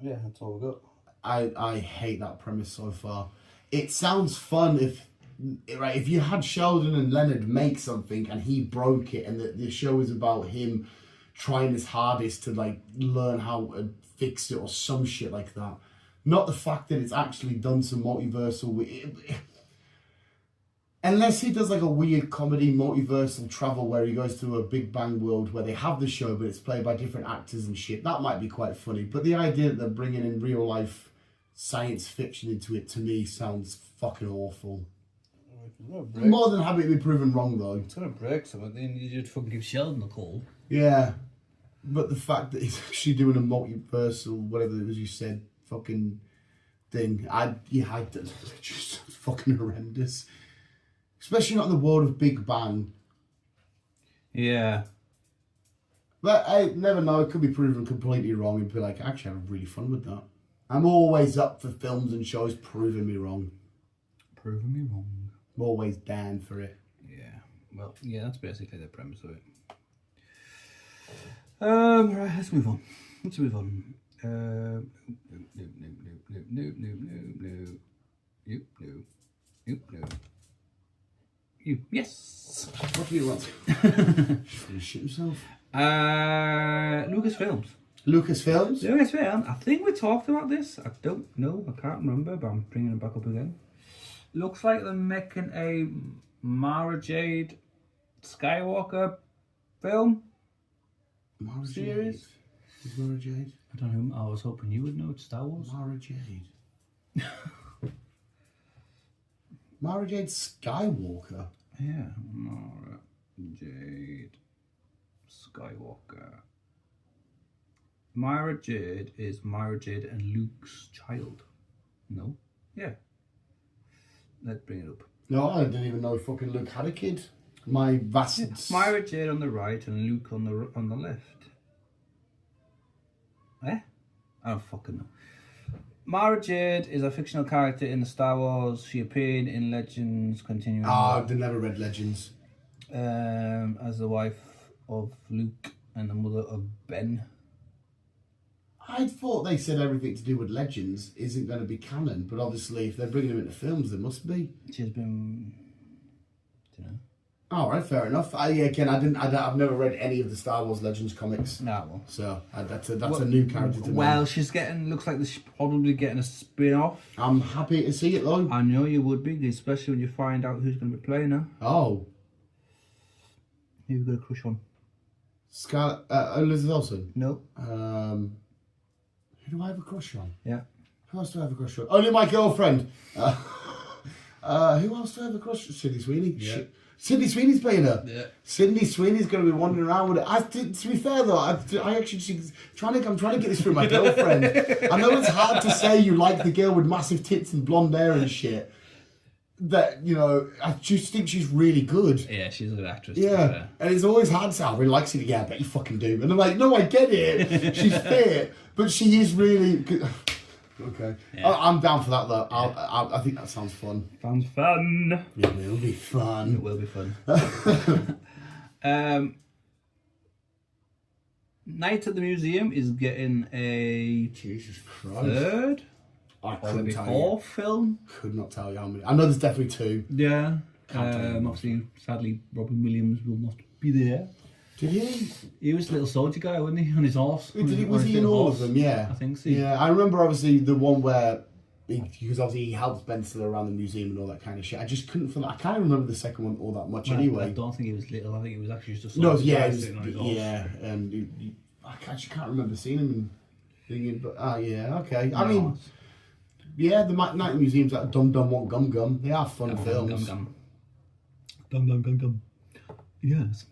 that's all we got. I hate that premise so far. It sounds fun if you had Sheldon and Leonard make something and he broke it, and the show is about him trying his hardest to like learn how to fix it or some shit like that. Not the fact that it's actually done some multiversal. Unless he does like a weird comedy multiversal travel where he goes to a Big Bang world where they have the show but it's played by different actors and shit, that might be quite funny. But the idea that they're bringing in real life science fiction into it, to me, sounds fucking awful. More than happy to be proven wrong though. It's gonna break something. Then you just fucking give Sheldon a call. Yeah, but the fact that he's actually doing a multiversal, whatever it was you said, fucking thing, it's just fucking horrendous. Especially not in the world of Big Bang. Yeah. But I never know, it could be proven completely wrong and be like, actually I had really fun with that. I'm always up for films and shows proving me wrong. Proving me wrong. I'm always down for it. Yeah. Well, yeah, that's basically the premise of it. Right, let's move on. You. Yes. What do you want? She's gonna shit himself. Lucasfilms. Lucasfilms? I think we talked about this. I don't know. I can't remember, but I'm bringing it back up again. Looks like they're making a Mara Jade Skywalker film Mara series. Jade. Who's Mara Jade? I don't know. I was hoping you would know. It's Star Wars. Mara Jade. Mara Jade Skywalker? Yeah, Mara Jade Skywalker. Mara Jade is Mara Jade and Luke's child. No? Yeah. Let's bring it up. No, I didn't even know fucking Luke had a kid. My vast... Yeah. Mara Jade on the right and Luke on the left. Eh? I don't fucking know. Mara Jade is a fictional character in the Star Wars. She appeared in Legends continuing I've never read Legends. as the wife of Luke and the mother of Ben. I thought they said everything to do with Legends isn't going to be canon, but obviously if they're bringing them into films, there must be. She's been, you know. All right, fair enough. I've never read any of the Star Wars Legends comics. Nah, well. So that's a new character to me. Well, she's looks like she's probably getting a spin-off. I'm happy to see it though. I know you would be, especially when you find out who's going to be playing her. Oh. Who you got a crush on? Scarlett, Elizabeth Olsen? No. Who do I have a crush on? Yeah. Who else do I have a crush on? Only my girlfriend. Who else do I have a crush on? Sydney Sweeney? Yeah. Sydney Sweeney's playing her. Yeah. Sydney Sweeney's going to be wandering around with it. To be fair though, I'm trying to get this through my girlfriend. I know it's hard to say you like the girl with massive tits and blonde hair and shit. That, you know, I just think she's really good. Yeah, she's a good actress. Yeah, and it's always hard to say, I really like Sydney. Yeah, I bet you fucking do. And I'm like, no, I get it. She's fit, but she is really good. Okay. Yeah. I'm down for that though. Yeah. I think that sounds fun. Sounds fun. It will be fun. It will be fun. Night at the Museum is getting a Jesus Christ. third I or couldn't maybe tell fourth you. film. Could not tell you how many. I know there's definitely two. Yeah. Can't tell you. Obviously, sadly, Robin Williams will not be there. Did he? He was a little soldier guy, wasn't he? On his horse. Was he in all of them? Yeah. I think so. Yeah, I remember obviously the one where, because obviously he helps Ben Stiller around the museum and all that kind of shit. I just couldn't I can't remember the second one all that much anyway. I don't think he was little. I think he was actually just a No, soldier yeah, guy sitting on his horse. I actually can't remember seeing him thinking, but yeah, okay. I mean, yeah, the Night Museum's like Dum Dum Want Gum Gum. They are fun films. Gum. Gum Gum Gum Gum. Yes.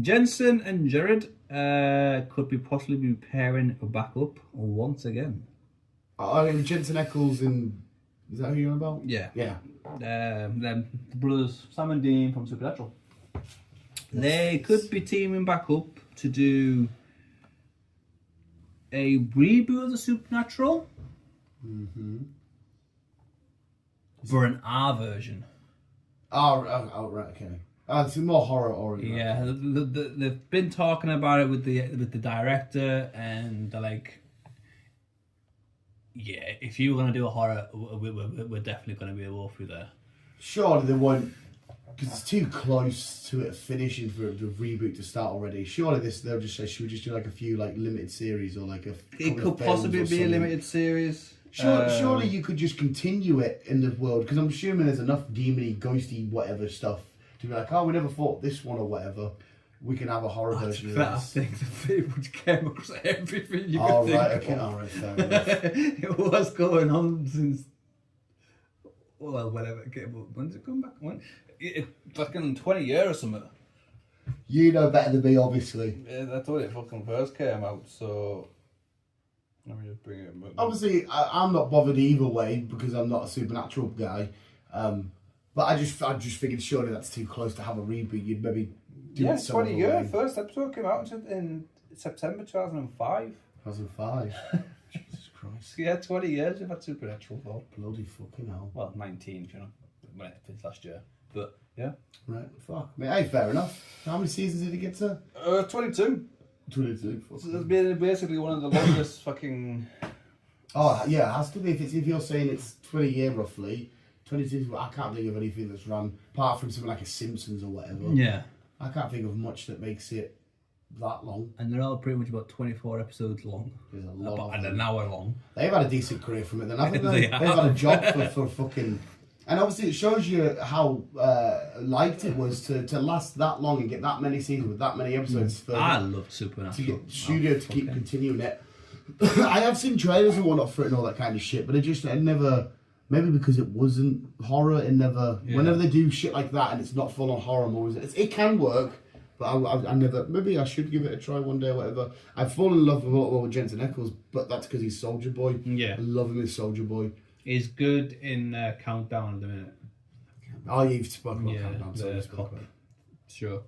Jensen and Jared could be possibly be pairing back up once again. Jensen Ackles and is that who you're on about? Yeah. Yeah. The brothers Sam and Dean from Supernatural. They could be teaming back up to do a reboot of the Supernatural. Mm-hmm. For an R version. Oh, right, okay. It's more horror oriented. Yeah, they've been talking about it with the director, and they're like, yeah, if you were going to do a horror, we're definitely going to be able through there. Surely they won't, because it's too close to it finishing for the reboot to start already. Surely they'll just say, should we just do like a few like limited series or like a. It could possibly be a limited series. Surely you could just continue it in the world, because I'm assuming there's enough demony, ghosty, whatever stuff to be like, oh, we never thought this one or whatever. We can have a horror version of this. I think the film would came across everything you could think okay, of. alright, fair enough. It was going on since. Well, whenever it came up. When did it come back? Fucking 20 years or something. You know better than me, obviously. Yeah, that's when it fucking first came out, so. Let me just bring it back. Obviously, I'm not bothered either way because I'm not a supernatural guy. But I just figured surely that's too close to have a reboot. You'd maybe do it some 20 other years. way. First episode came out in September 2005. 2005. Jesus Christ. Yeah, 20 years we've had Supernatural for. Bloody fucking hell. Well, 19 if you know, when it finished last year. But, yeah. Right, fuck. I mean, hey, fair enough. How many seasons did it get to? 22. 22. So it's basically one of the longest fucking... Oh, yeah, it has to be. If you're saying it's 20 years roughly, 22, I can't think of anything that's run, apart from something like a Simpsons or whatever. Yeah. I can't think of much that makes it that long. And they're all pretty much about 24 episodes long. There's a lot About of them. an hour long. They've had a decent career from it then, haven't they? They They've had a job for fucking... And obviously it shows you how liked it was to last that long and get that many seasons with that many episodes. I loved Supernatural. To get studio to keep continuing it. I have seen trailers and whatnot for it and all that kind of shit, but it never... Maybe because it wasn't horror, it never... Yeah. Whenever they do shit like that and it's not full on horror movies, it can work, but I never... Maybe I should give it a try one day or whatever. I've fallen in love with Jensen Ackles, but that's because he's Soldier Boy. Yeah. I love him as Soldier Boy. He's good in Countdown at the minute. Oh, you've spoken about Yeah, Countdown, so the we spoke cop. about it. Sure.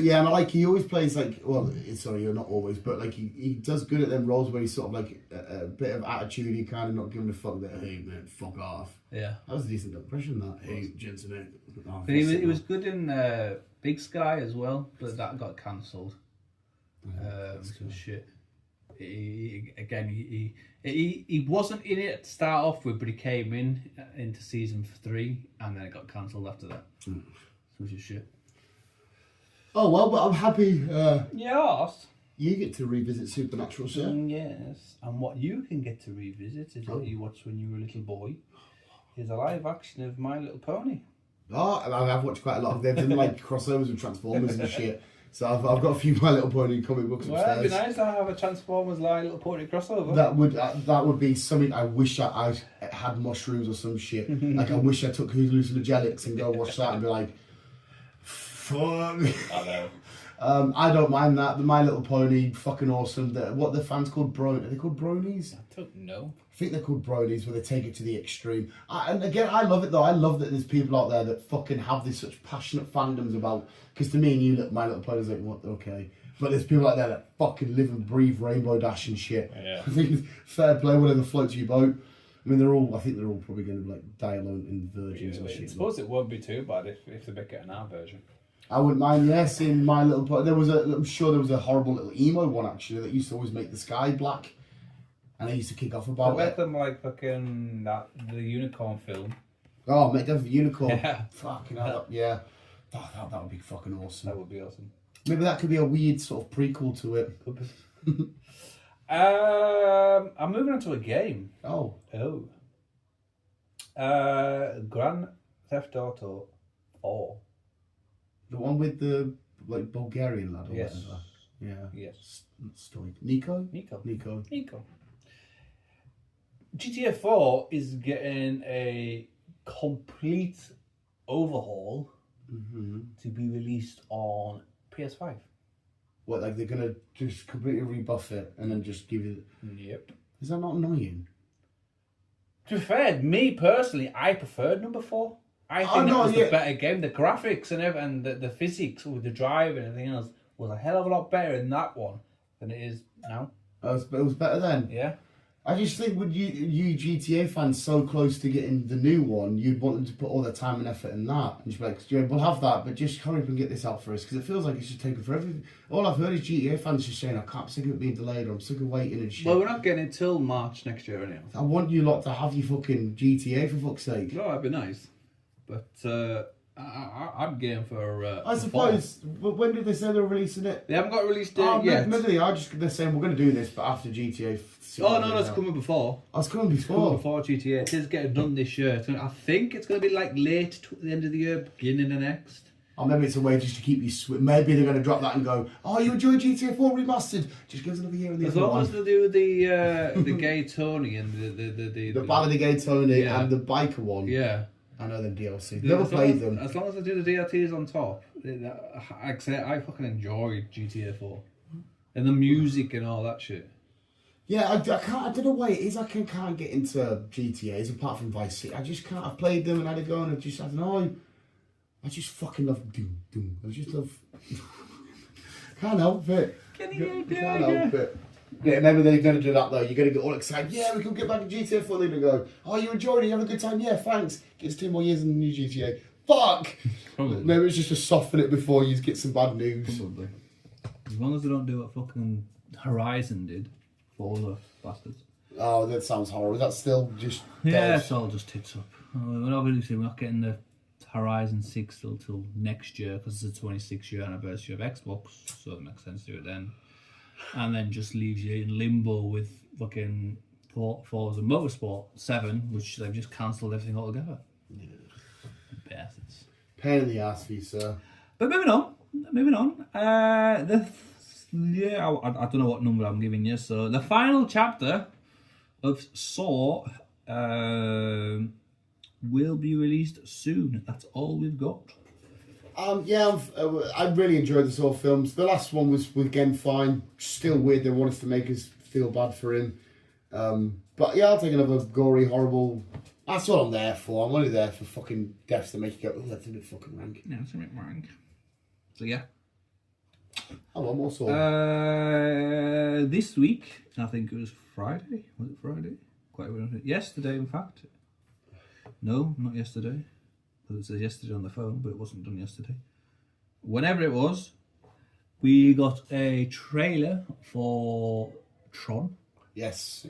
Yeah, and he always plays like, well, sorry, you're not always, but like he does good at them roles where he's sort of like a bit of attitude, kind of not giving a fuck that, hey man, fuck off. Yeah. That was a decent impression, that. Hey, Jensen Ackles. Oh, But he was good in Big Sky as well, but that got cancelled. Which was shit. He wasn't in it to start off with, but he came into season 3 and then it got cancelled after that. Which is shit. Oh well, but I'm happy Yes. you get to revisit Supernatural, sir. Yes. And what you can get to revisit is what you watched when you were a little boy. Is a live action of My Little Pony. Oh, I've watched quite a lot. They've done like crossovers with Transformers and shit. So I've got a few My Little Pony comic books Well, upstairs. it'd be nice to have a Transformers My Little Pony crossover. That would be something. I wish I had mushrooms or some shit. Like I wish I took hallucinogenics and go watch that and be like, fuck. I know. I don't mind that. The My Little Pony, fucking awesome. What the fans called are they called bronies? I don't know. I think they're called bronies, where they take it to the extreme. And again, I love it though. I love that there's people out there that fucking have this such passionate fandoms about. Because to me and you, My Little Pony's like, what? Okay. But there's people out there that fucking live and breathe Rainbow Dash and shit. Yeah. I think fair play, whatever floats your boat. I mean, I think they're all probably going to be like die alone in virgins and I shit. suppose it won't be too bad if they make it an R version. I wouldn't mind, yes, in My Little Pony. I'm sure there was a horrible little emo one actually that used to always make the sky black. And I used to kick off I about bet it. them like fucking the unicorn film. Oh, make them unicorn. Yeah. Fucking hell, yeah. Oh, that would be fucking awesome. That would be awesome. Maybe that could be a weird sort of prequel to it. Could be. I'm moving on to a game. Oh. Grand Theft Auto 4. The one with the like Bulgarian lad or Yes. whatever. Yeah. Yes. Story. Nico. Nico. GTA 4 is getting a complete overhaul to be released on PS5. What, like they're gonna just completely rebuff it and then just give it? Yep. Is that not annoying? To be fair, me personally, I preferred number 4. I think that was the better game. The graphics and the physics with the drive and everything else was a hell of a lot better in that one than it is now. It was better then. Yeah. I just think with you GTA fans so close to getting the new one, you'd want them to put all their time and effort in that. And just be like, yeah, we'll have that, but just hurry up and get this out for us, because it feels like it's just taking forever. All I've heard is GTA fans just saying, I'm sick of it being delayed, or I'm sick of waiting and shit. Well, we're not getting it till March next year anyway. I want you lot to have your fucking GTA for fuck's sake. No, that'd be nice. But I'm game for. I suppose. When did they say they're releasing it? They haven't got a release date yet. Maybe they are just. They're saying we're going to do this, but after GTA. Oh no, it's coming before. Oh, it's coming It's coming before. before GTA. It is getting done this year. I think it's going to be like late the end of the year, beginning of next. Or maybe it's a way just to keep you. Maybe they're going to drop that and go, "Oh, you enjoy GTA 4 remastered? Just give us another year in the As other long one." as they do the Gay Tony and the Ballad of Gay Tony Yeah. and the biker one. Yeah. I know them DLC. Yeah, Never played them. As long as they do the DLTs on top, I fucking enjoyed GTA 4 and the music and all that shit. Yeah, I can't. I don't know why it is. I can't get into GTAs apart from Vice City. I just can't. I've played them and had a go, and I don't know. I just fucking love doom. I just love. Can't help it. Can't help it. Yeah, maybe they're going to do that though. You're going to get all excited. Yeah, we can get back to GTA 4. They're going to go, "Oh, you enjoyed it? You having a good time? Yeah, thanks. Get us 2 more years in the new GTA." Fuck. Probably. Maybe it's just to soften it before you get some bad news. Probably. As long as they don't do what fucking Horizon did for all the bastards. Oh, that sounds horrible. Is that still just? Yeah, dead? it's all just tits up. Obviously, we're not getting the Horizon 6 till next year because it's the 26th-year anniversary of Xbox, so it makes sense to do it then. And then just leaves you in limbo with fucking Forza Motorsport 7, which they've just cancelled everything altogether. Yeah. Bastards. Pain in the ass for you, sir. But moving on. I don't know what number I'm giving you. So the final chapter of Saw will be released soon. That's all we've got. I really enjoyed the Saw films. The last one was again fine. Still weird. They wanted to make us feel bad for him. But yeah, I'll take another gory, horrible. That's what I'm there for. I'm only there for fucking deaths to make you go, "Oh, that's a bit fucking rank." Yeah, it's a bit rank. So yeah. I want more Saw. This week, I think it was Friday. Was it Friday? Quite a bit. Yesterday, in fact. No, not yesterday. Because it says yesterday on the phone, but it wasn't done yesterday. Whenever it was, we got a trailer for Tron. Yes.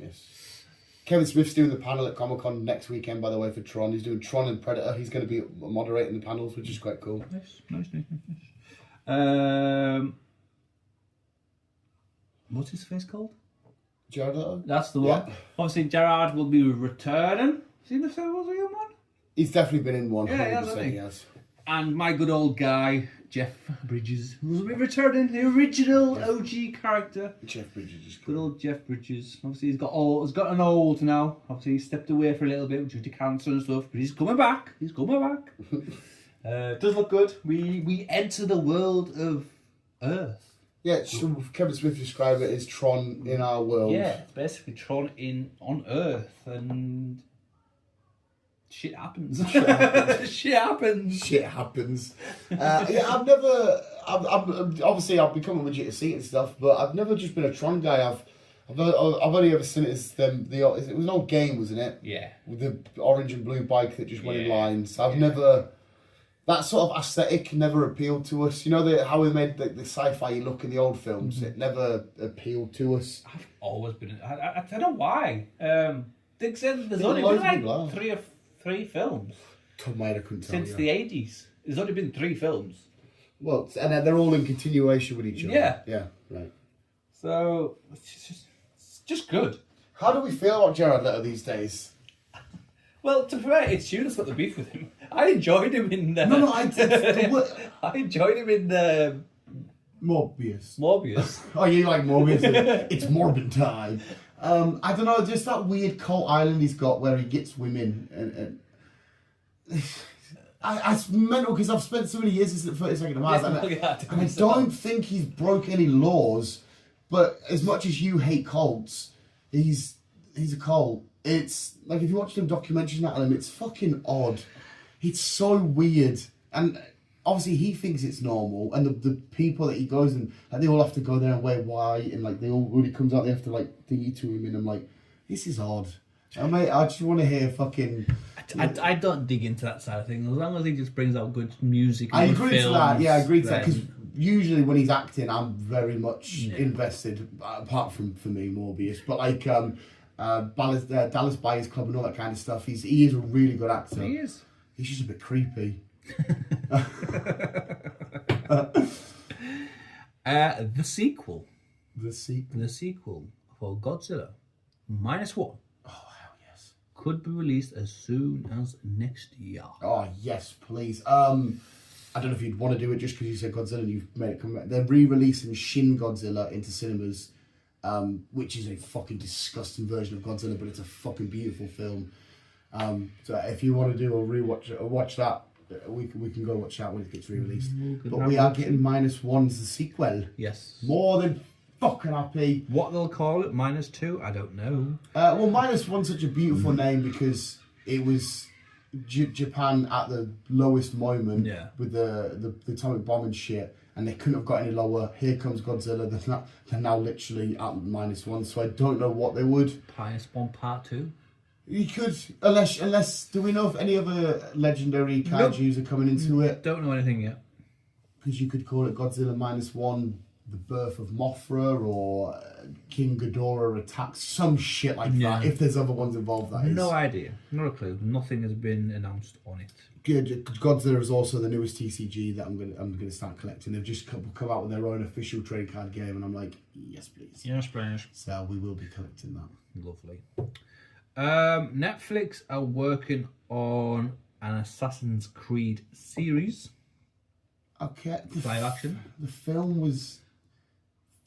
Kevin Smith's doing the panel at Comic-Con next weekend, by the way, for Tron. He's doing Tron and Predator. He's going to be moderating the panels, which is quite cool. Nice. What's his face called? Jared Leto? That's the one. Yeah. Obviously, Gerard will be returning. See the Star Wars one? He's definitely been in one. Yeah, he has, 100% hasn't he? he has. And my good old guy, Jeff Bridges, will be returning, the original OG character. Jeff Bridges is Good cool. old Jeff Bridges. Obviously, he's gotten old now. Obviously, he stepped away for a little bit due to cancer and stuff, but he's coming back. Does look good. We enter the world of Earth. Yeah, so Kevin Smith described it as Tron in our world. Yeah, it's basically Tron on Earth, and shit happens. Shit happens. Yeah, I've obviously I've become a legit seat and stuff, but I've never just been a Tron guy. I've only ever seen it as it was an old game, wasn't it? Yeah. With the orange and blue bike that just went in Yeah. lines. I've never. That sort of aesthetic never appealed to us. You know how we made the sci-fi look in the old films. It never appealed to us. I've always been. I don't know why. They said there's only loads been of people like three films Tomato couldn't tell since you. the 80s. There's only been 3 films. Well, and they're all in continuation with each other. Yeah. Yeah. Right. So it's just good. How do we feel about Jared Leto these days? Well, to be fair, it's you that's got the beef with him. I enjoyed him in the. No, I enjoyed him in the Morbius. Morbius. Oh, you like Morbius? It's Morbid time. I don't know, just that weird cult island he's got where he gets women and it's mental because I've spent so many years since the 32nd of Mars and I don't think he's broke any laws, but as much as you hate cults, he's a cult. It's like if you watch them documentaries on him, it's fucking odd. It's so weird. And obviously he thinks it's normal, and the people that he goes and they all have to go there and wear white, and like they all when he comes out they have to like dig to him, and I'm like, This is odd. Mate, I just want to hear fucking... I don't dig into that side of things. As long as he just brings out good music and I good agree to films, that. Yeah, I agree to that. then- Because usually when he's acting, I'm very much invested, apart from, for me, Morbius. But like Dallas Buyers Club and all that kind of stuff, he is a really good actor. He is. He's just a bit creepy. The sequel. The sequel. The sequel for Godzilla -1 Oh, hell yes. could be released as soon as next year. Oh, yes, please. I don't know if you'd want to do it just because you said Godzilla and you've made it come back. They're re-releasing Shin Godzilla into cinemas, which is a fucking disgusting version of Godzilla, but it's a fucking beautiful film. So if you want to do a rewatch or watch that, we can go watch that when it gets re-released. But we are getting -1's the sequel. Yes. More than fucking happy. What they'll call it, -2, I don't know. Well, -1's such a beautiful name because it was Japan at the lowest moment with the atomic bomb and shit, and they couldn't have got any lower. Here comes Godzilla. They're now literally at -1, so I don't know what they would. -1 Part 2. You could, unless do we know if any other legendary kaijus are coming into it? Don't know anything yet. Because you could call it Godzilla -1, the birth of Mothra, or King Ghidorah attacks, some shit like that. If there's other ones involved, that is. No idea. Not a clue. Nothing has been announced on it. Good. Godzilla is also the newest TCG that I'm gonna start collecting. They've just come out with their own official trade card game, and I'm like, yes, please. Yes, please. So we will be collecting that. Lovely. Netflix are working on an Assassin's Creed series. Okay. Live action. The film was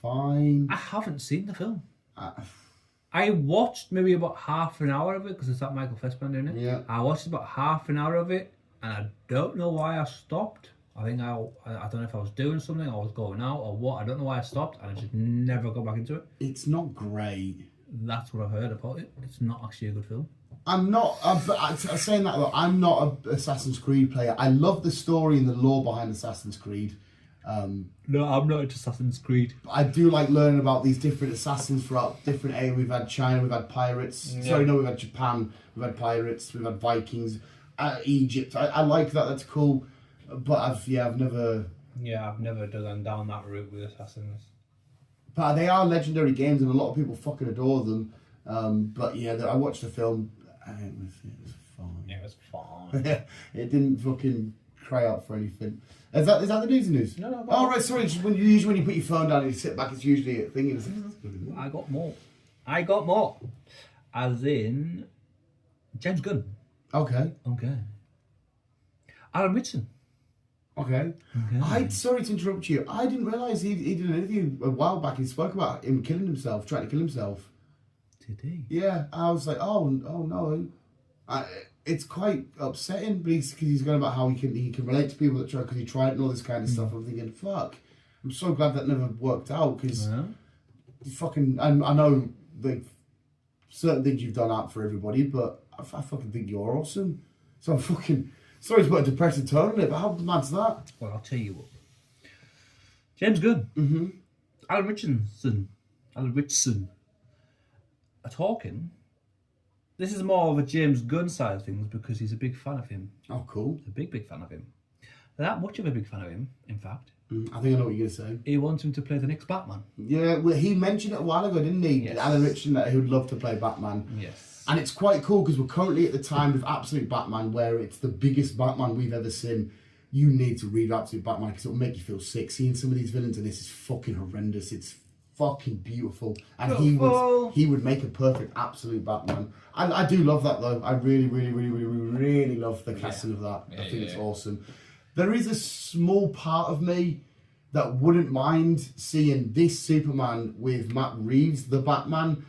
fine. I haven't seen the film. I watched maybe about half an hour of it because it's that Michael Fassbender in it. Yeah. I watched about half an hour of it, and I don't know why I stopped. I think I don't know if I was doing something, or I was going out, or what. I don't know why I stopped, and I just never got back into it. It's not great. That's what I've heard about it. It's not actually a good film. I'm not, saying that though, I'm not an Assassin's Creed player. I love the story and the lore behind Assassin's Creed. No, I'm not into Assassin's Creed. I do like learning about these different assassins throughout different areas. We've had China, we've had pirates. Sorry, no, we've had Japan, we've had pirates, we've had Vikings, Egypt. I like that, that's cool. But I've never... Yeah, I've never done down that route with Assassins. But they are legendary games and a lot of people fucking adore them. But yeah, I watched the film and it was fine. It was fine. It didn't fucking cry out for anything. Is that the news? No. Oh right, sorry. Just when you put your phone down and you sit back, it's usually a thing. I got more. As in James Gunn. Okay. Alan Ritchson. Okay. Sorry to interrupt you. I didn't realise he did an interview a while back. He spoke about him killing himself, trying to kill himself. Did he? Yeah, I was like, oh no. It's quite upsetting because he's going about how he can relate to people that try because he tried and all this kind of stuff. I'm thinking, fuck. I'm so glad that never worked out because fucking. I know like certain things you've done out for everybody, but I fucking think you're awesome. So I'm fucking. Sorry to put a depressing tone on it, but how mad's that? Well, I'll tell you what. James Gunn. Alan Ritchson are talking. This is more of a James Gunn side of things because he's a big fan of him. Oh, cool. A big fan of him. That much of a big fan of him, in fact. I think I know what you're going to say. He wants him to play the next Batman. Yeah, well, he mentioned it a while ago, didn't he? Yes. Alan Ritchson, that he would love to play Batman. Yes. And it's quite cool because we're currently at the time with Absolute Batman where it's the biggest Batman we've ever seen. You need to read Absolute Batman because it'll make you feel sick. Seeing some of these villains in this is fucking horrendous. It's fucking beautiful. And he would make a perfect Absolute Batman. I do love that though. I really love the casting of that. I think it's awesome. There is a small part of me that wouldn't mind seeing this Superman with Matt Reeves, the Batman.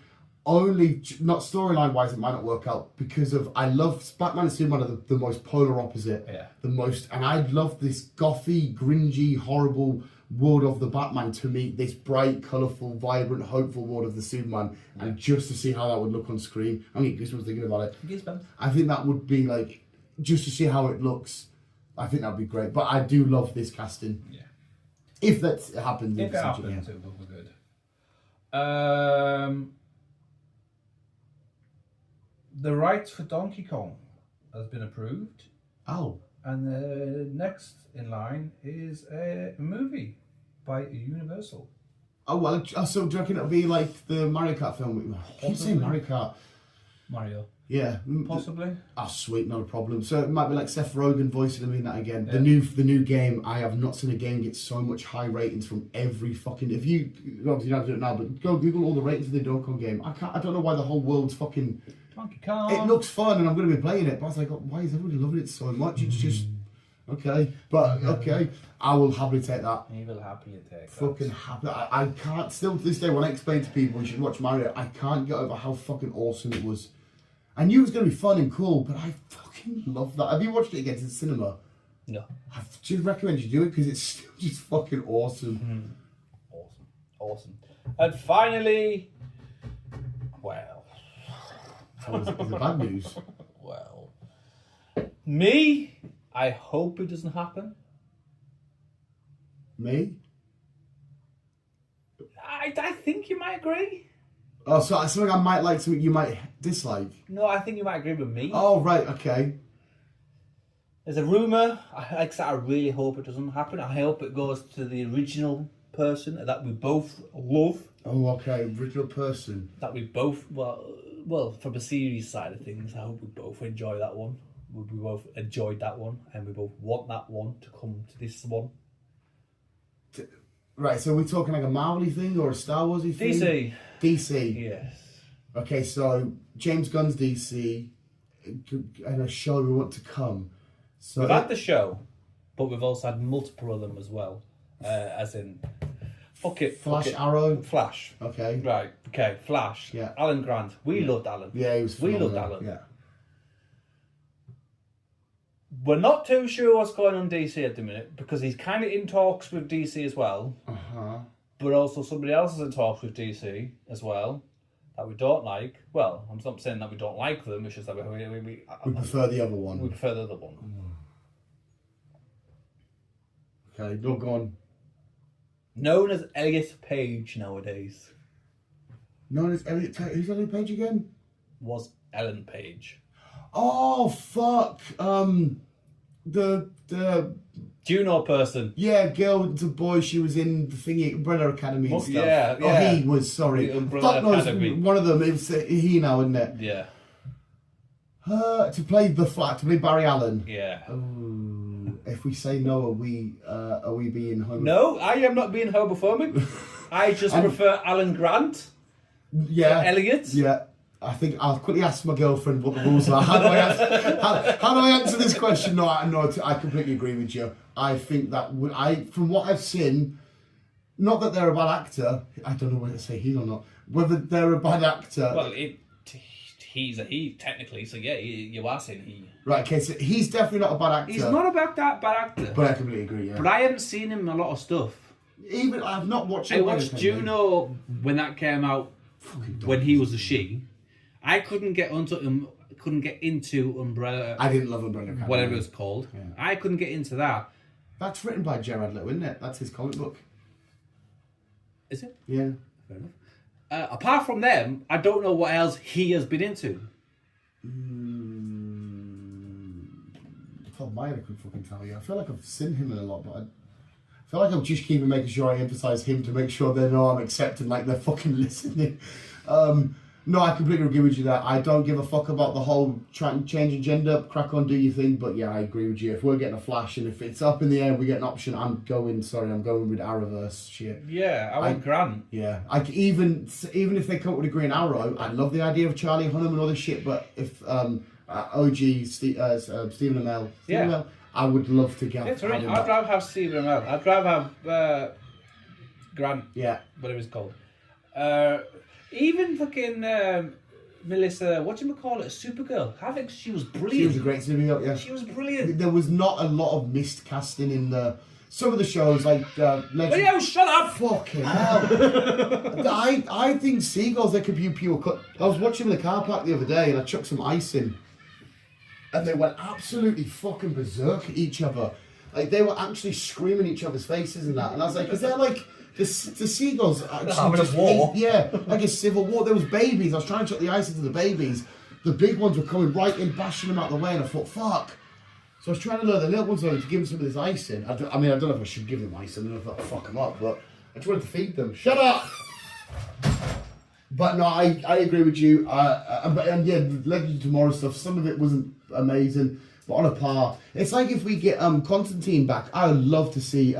Only, not storyline wise, it might not work out because of, I love Batman and Superman are the most polar opposite. Yeah. And I love this gothy, gringy, horrible world of the Batman to meet this bright, colourful, vibrant, hopeful world of the Superman. And just to see how that would look on screen. I mean, Guyz was thinking about it. Goosebumps. I think that would be like, just to see how it looks, I think that would be great. But I do love this casting. Yeah. If that happens. If it happens, it will be good. the rights for Donkey Kong has been approved, Oh. and the next in line is a movie by Universal. Oh, well, so do you reckon it'll be like the Mario Kart film? I keep saying Mario Kart. Mario. Yeah. Possibly. Oh, sweet, not a problem. So it might be like Seth Rogen voicing him in that again. Yeah. The new game, I have not seen a game get so much high ratings from every fucking... If you... Obviously, you don't do it now, but go Google all the ratings of the Donkey Kong game. I don't know why the whole world's fucking... Donkey Kong. It looks fun and I'm going to be playing it, but I was like, why is everybody loving it so much? It's just... Okay, but okay, I will happily take that. You will happily take Fucking happy. I can't, still to this day, when I explain to people you should watch Mario, I can't get over how fucking awesome it was. I knew it was going to be fun and cool, but I fucking love that. Have you watched it again in the cinema? No. I just recommend you do it because it's still just fucking awesome. Awesome. And finally, well, Is it bad news? well, me, I hope it doesn't happen. Me? I think you might agree. Oh, so something I might like, something you might dislike. No, I think you might agree with me. Oh, right, okay. There's a rumour. I really hope it doesn't happen. I hope it goes to the original person that we both love. Oh, okay, original person. That we both, well, from a series side of things, I hope we both enjoy that one. We both enjoyed that one, and we both want that one to come to this one. Right, so we're talking like a Marvel-y thing or a Star Wars-y thing? DC. DC. Yes. Okay, so James Gunn's DC and a show we want to come. So We've had the show, but we've also had multiple of them as well. As in, Flash, Arrow. Flash. Okay. Right. Okay. Flash. Yeah. Alan Grant. We loved Alan. Yeah, he was We phenomenal. loved Alan. Yeah. We're not too sure what's going on DC at the minute because he's kind of in talks with DC as well. Uh-huh. But also somebody else is in talks with DC as well that we don't like. Well, I'm not saying that we don't like them. It's just that We prefer the other one. we prefer the other one. Okay, go on. Known as Elliot Page nowadays. Known as Elliot Page. Who's Elliot Page again? Was Ellen Page. Oh, fuck. The Juno person. yeah, girl, the boy, she was in the thingy, Umbrella Academy and Oh, stuff. yeah, Oh, yeah. he was, sorry. The Umbrella Fuck knows, Academy. one of them, it's he now, isn't it? Yeah. To play to play Barry Allen. Yeah. Ooh, if we say no, are we being homophobic? No, I am not being homophobic. I just prefer Alan Grant. Yeah. Elliot. Yeah. I think I'll quickly ask my girlfriend what the rules are. How do I answer this question? No, I completely agree with you. I think that from what I've seen, not that they're a bad actor. I don't know whether to say he or not. Whether they're a bad actor. Well, he's a he technically, so yeah, you are saying he. Right. Okay. So he's definitely not a bad actor. He's not about that bad actor. But I completely agree. Yeah. But I haven't seen him in a lot of stuff. Even I've not watched. I watched Juno when that came out. When he was a she. I couldn't get onto him. Couldn't get into Umbrella. I didn't love Umbrella Academy. Whatever it was called. Yeah. I couldn't get into that. That's written by Gerard Leto, isn't it? That's his comic book. Is it? Yeah. Fair enough. Apart from them, I don't know what else he has been into. Top of my head, I couldn't fucking tell you. I feel like I've seen him in a lot, but I feel like I'm just keeping making sure I emphasise him to make sure they know I'm accepting, like they're fucking listening. No, I completely agree with you there. I don't give a fuck about the whole changing gender, crack on, do your thing, but yeah, I agree with you. If we're getting a Flash and if it's up in the air and we get an option, I'm going with Arrowverse shit. Yeah, I want Grant. Yeah, even if they come up with a Green Arrow, I love the idea of Charlie Hunnam and all this shit, but if OG Stephen Amell, Amell, I would love to get. I'd rather have Stephen Amell. I'd rather have Grant. Yeah, whatever it's called. Even fucking Melissa, whatchamacallit, Supergirl. I think she was brilliant. She was a great Supergirl, yeah. She was brilliant. There was not a lot of missed casting in some of the shows, like Leo, shut up! Fucking hell. I think seagulls, they could be pure cut. I was watching in the car park the other day and I chucked some ice in. And they went absolutely fucking berserk at each other. Like, they were actually screaming each other's faces and that. And I was like, is there like... The seagulls actually having a war. yeah, like a civil war. There was babies. I was trying to chuck the ice into the babies. the big ones were coming right in, bashing them out of the way, and I thought, fuck. So I was trying to lure the little ones on to give them some of this ice in. I don't know if I should give them ice, and I thought I'd fuck them up, but I just wanted to feed them. Shut up! But no, I agree with you. And yeah, Legend of Tomorrow stuff, some of it wasn't amazing, but on a par. It's like if we get Constantine back, I would love to see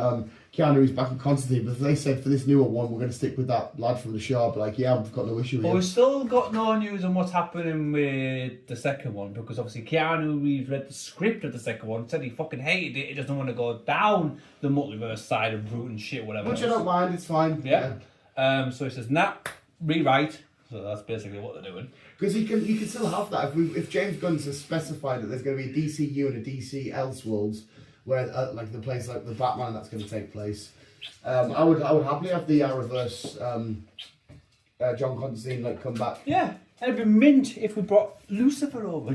Keanu Reeves back in Constantine, but if they said for this newer one, we're going to stick with that lad from the show, but like, yeah, I've got no issue with it. But we've still got no news on what's happening with the second one, because obviously Keanu Reeves read the script of the second one, said he fucking hated it, he doesn't want to go down the multiverse side of root and shit, whatever. Which I don't mind, it's fine. Yeah. So he says, nah, rewrite. So that's basically what they're doing. Because you can still have that. If James Gunn has specified that there's going to be a DCU and a DC Elseworlds, where like the place like the Batman that's going to take place, I would happily have the Arrowverse John Constantine like come back. Yeah, it'd be mint if we brought Lucifer over.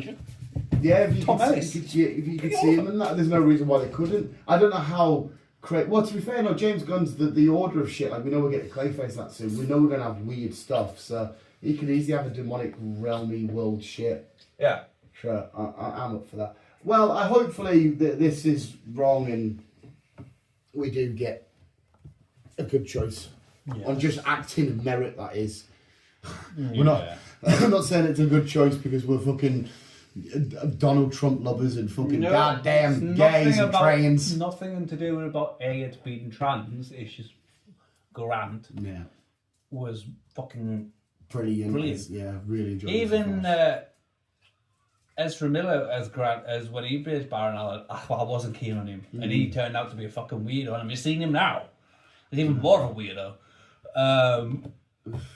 Yeah, if you Tom could Ellis. see, if you could see him in that, there's no reason why they couldn't. I don't know how. Well, to be fair, no, James Gunn's the order of shit. Like we know we're getting Clayface that soon. We know we're going to have weird stuff, so he could easily have a demonic realmy world shit. Yeah. Sure, I'm up for that. Well, hopefully this is wrong and we do get a good choice on just acting and merit. That is, we're not. I'm not saying it's a good choice because we're fucking Donald Trump lovers and fucking goddamn gays and trains. Nothing to do with about AIDS being trans. It's just Grant. Yeah, was fucking brilliant. Yeah, really enjoyed it. Even Ezra Miller as Grant, as when he plays Baron Allen, I wasn't keen on him, and he turned out to be a fucking weirdo. And I'm just seeing him now; he's even more of a weirdo.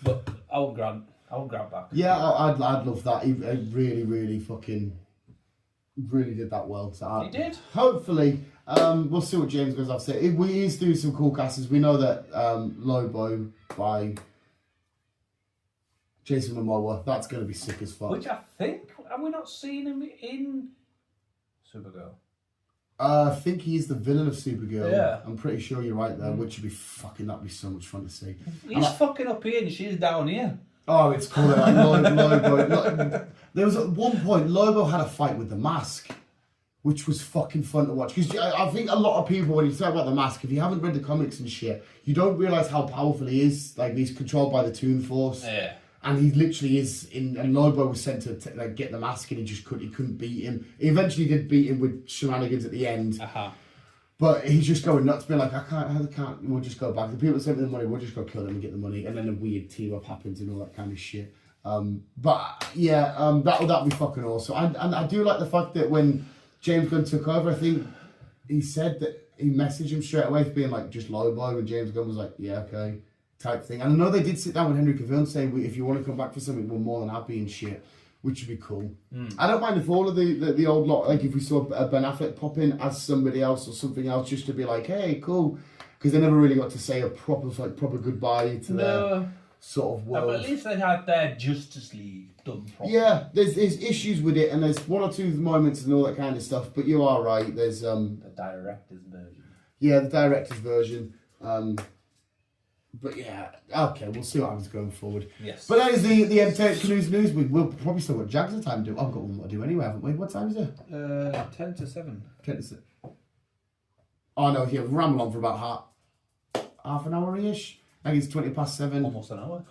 But I want Grant back. Yeah, I'd love that. He really fucking did that well. So He did. Hopefully, we'll see what James goes off to say. We is doing some cool casts. We know that Lobo by Jason Momoa, that's going to be sick as fuck. Which I think, have we not seen him in Supergirl? I think he's the villain of Supergirl. Yeah. I'm pretty sure you're right there, which would be fucking, that'd be so much fun to see. He's fucking up here and she's down here. Oh, it's cool. Like, Lobo. There was at one point, Lobo had a fight with the Mask, which was fucking fun to watch. Because I think a lot of people, when you talk about the Mask, if you haven't read the comics and shit, you don't realise how powerful he is. Like, he's controlled by the Toon Force. Yeah. And he literally is in. And Lobo was sent to like get the Mask, and he couldn't beat him. He eventually did beat him with shenanigans at the end. But he's just going nuts, being like, I can't. We'll just go back. The people that sent me the money, we'll just go kill them and get the money, and then a weird team up happens and all that kind of shit. But yeah, that'll be fucking awesome. And I do like the fact that when James Gunn took over, I think he said that he messaged him straight away for being like just Lobo, and James Gunn was like, yeah, okay. Type thing. And I know they did sit down with Henry Cavill and say, if you want to come back for something, we're more than happy and shit, which would be cool. I don't mind if all of the old lot, like if we saw Ben Affleck pop in as somebody else or something else, just to be like, hey, cool, because they never really got to say a proper goodbye to their sort of world. But at least they had their Justice League done properly. Yeah, there's issues with it, and there's one or two moments and all that kind of stuff. But you are right. There's the director's version. Yeah, the director's version. But yeah, okay, we'll see what happens going forward. Yes. But that is the entertainment news. We'll probably still got Jags of time to do. I've got one more to do anyway, haven't we? What time is it? 10 to 7. 10 to 7. Oh no, yeah, ramble on for about half an hour-ish. I think it's 20 past 7. Almost an hour.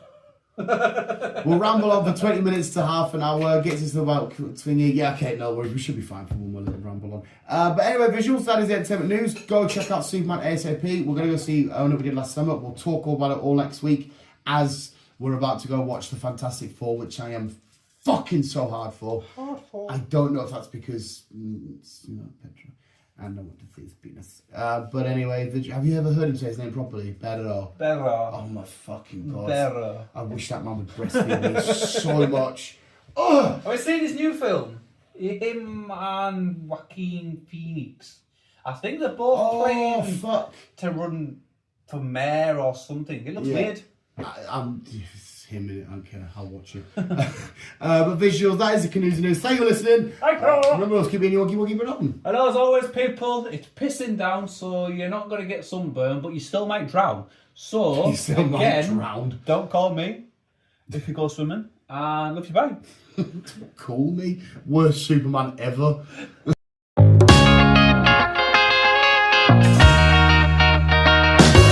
We'll ramble on for 20 minutes to half an hour, gets us to about thingy. Yeah, okay, no worries, we should be fine for one more little ramble on. But anyway, visuals, that is the entertainment news. Go check out Superman ASAP. We're going to go see what we did last summer. We'll talk all about it all next week as we're about to go watch the Fantastic Four, which I am fucking so hard for. I don't know if that's because, it's, Petra. I don't want to say his penis. But anyway, have you ever heard him say his name properly? Berro. Oh my fucking god. Berro. I wish that man would breastfeed me so much. Oh! Have you seen his new film? Him and Joaquin Phoenix. I think they're both playing to run for mayor or something. It looks weird. It's him in it, I don't care, I'll watch it. But visuals, that is the Canoes and News. Thank you for listening. Remember us, keep being your woggy button. And as always, people, it's pissing down, so you're not going to get sunburn, but you still might drown. So, You still might drown. don't call me if you go swimming. And love you, bye. Call me worst Superman ever.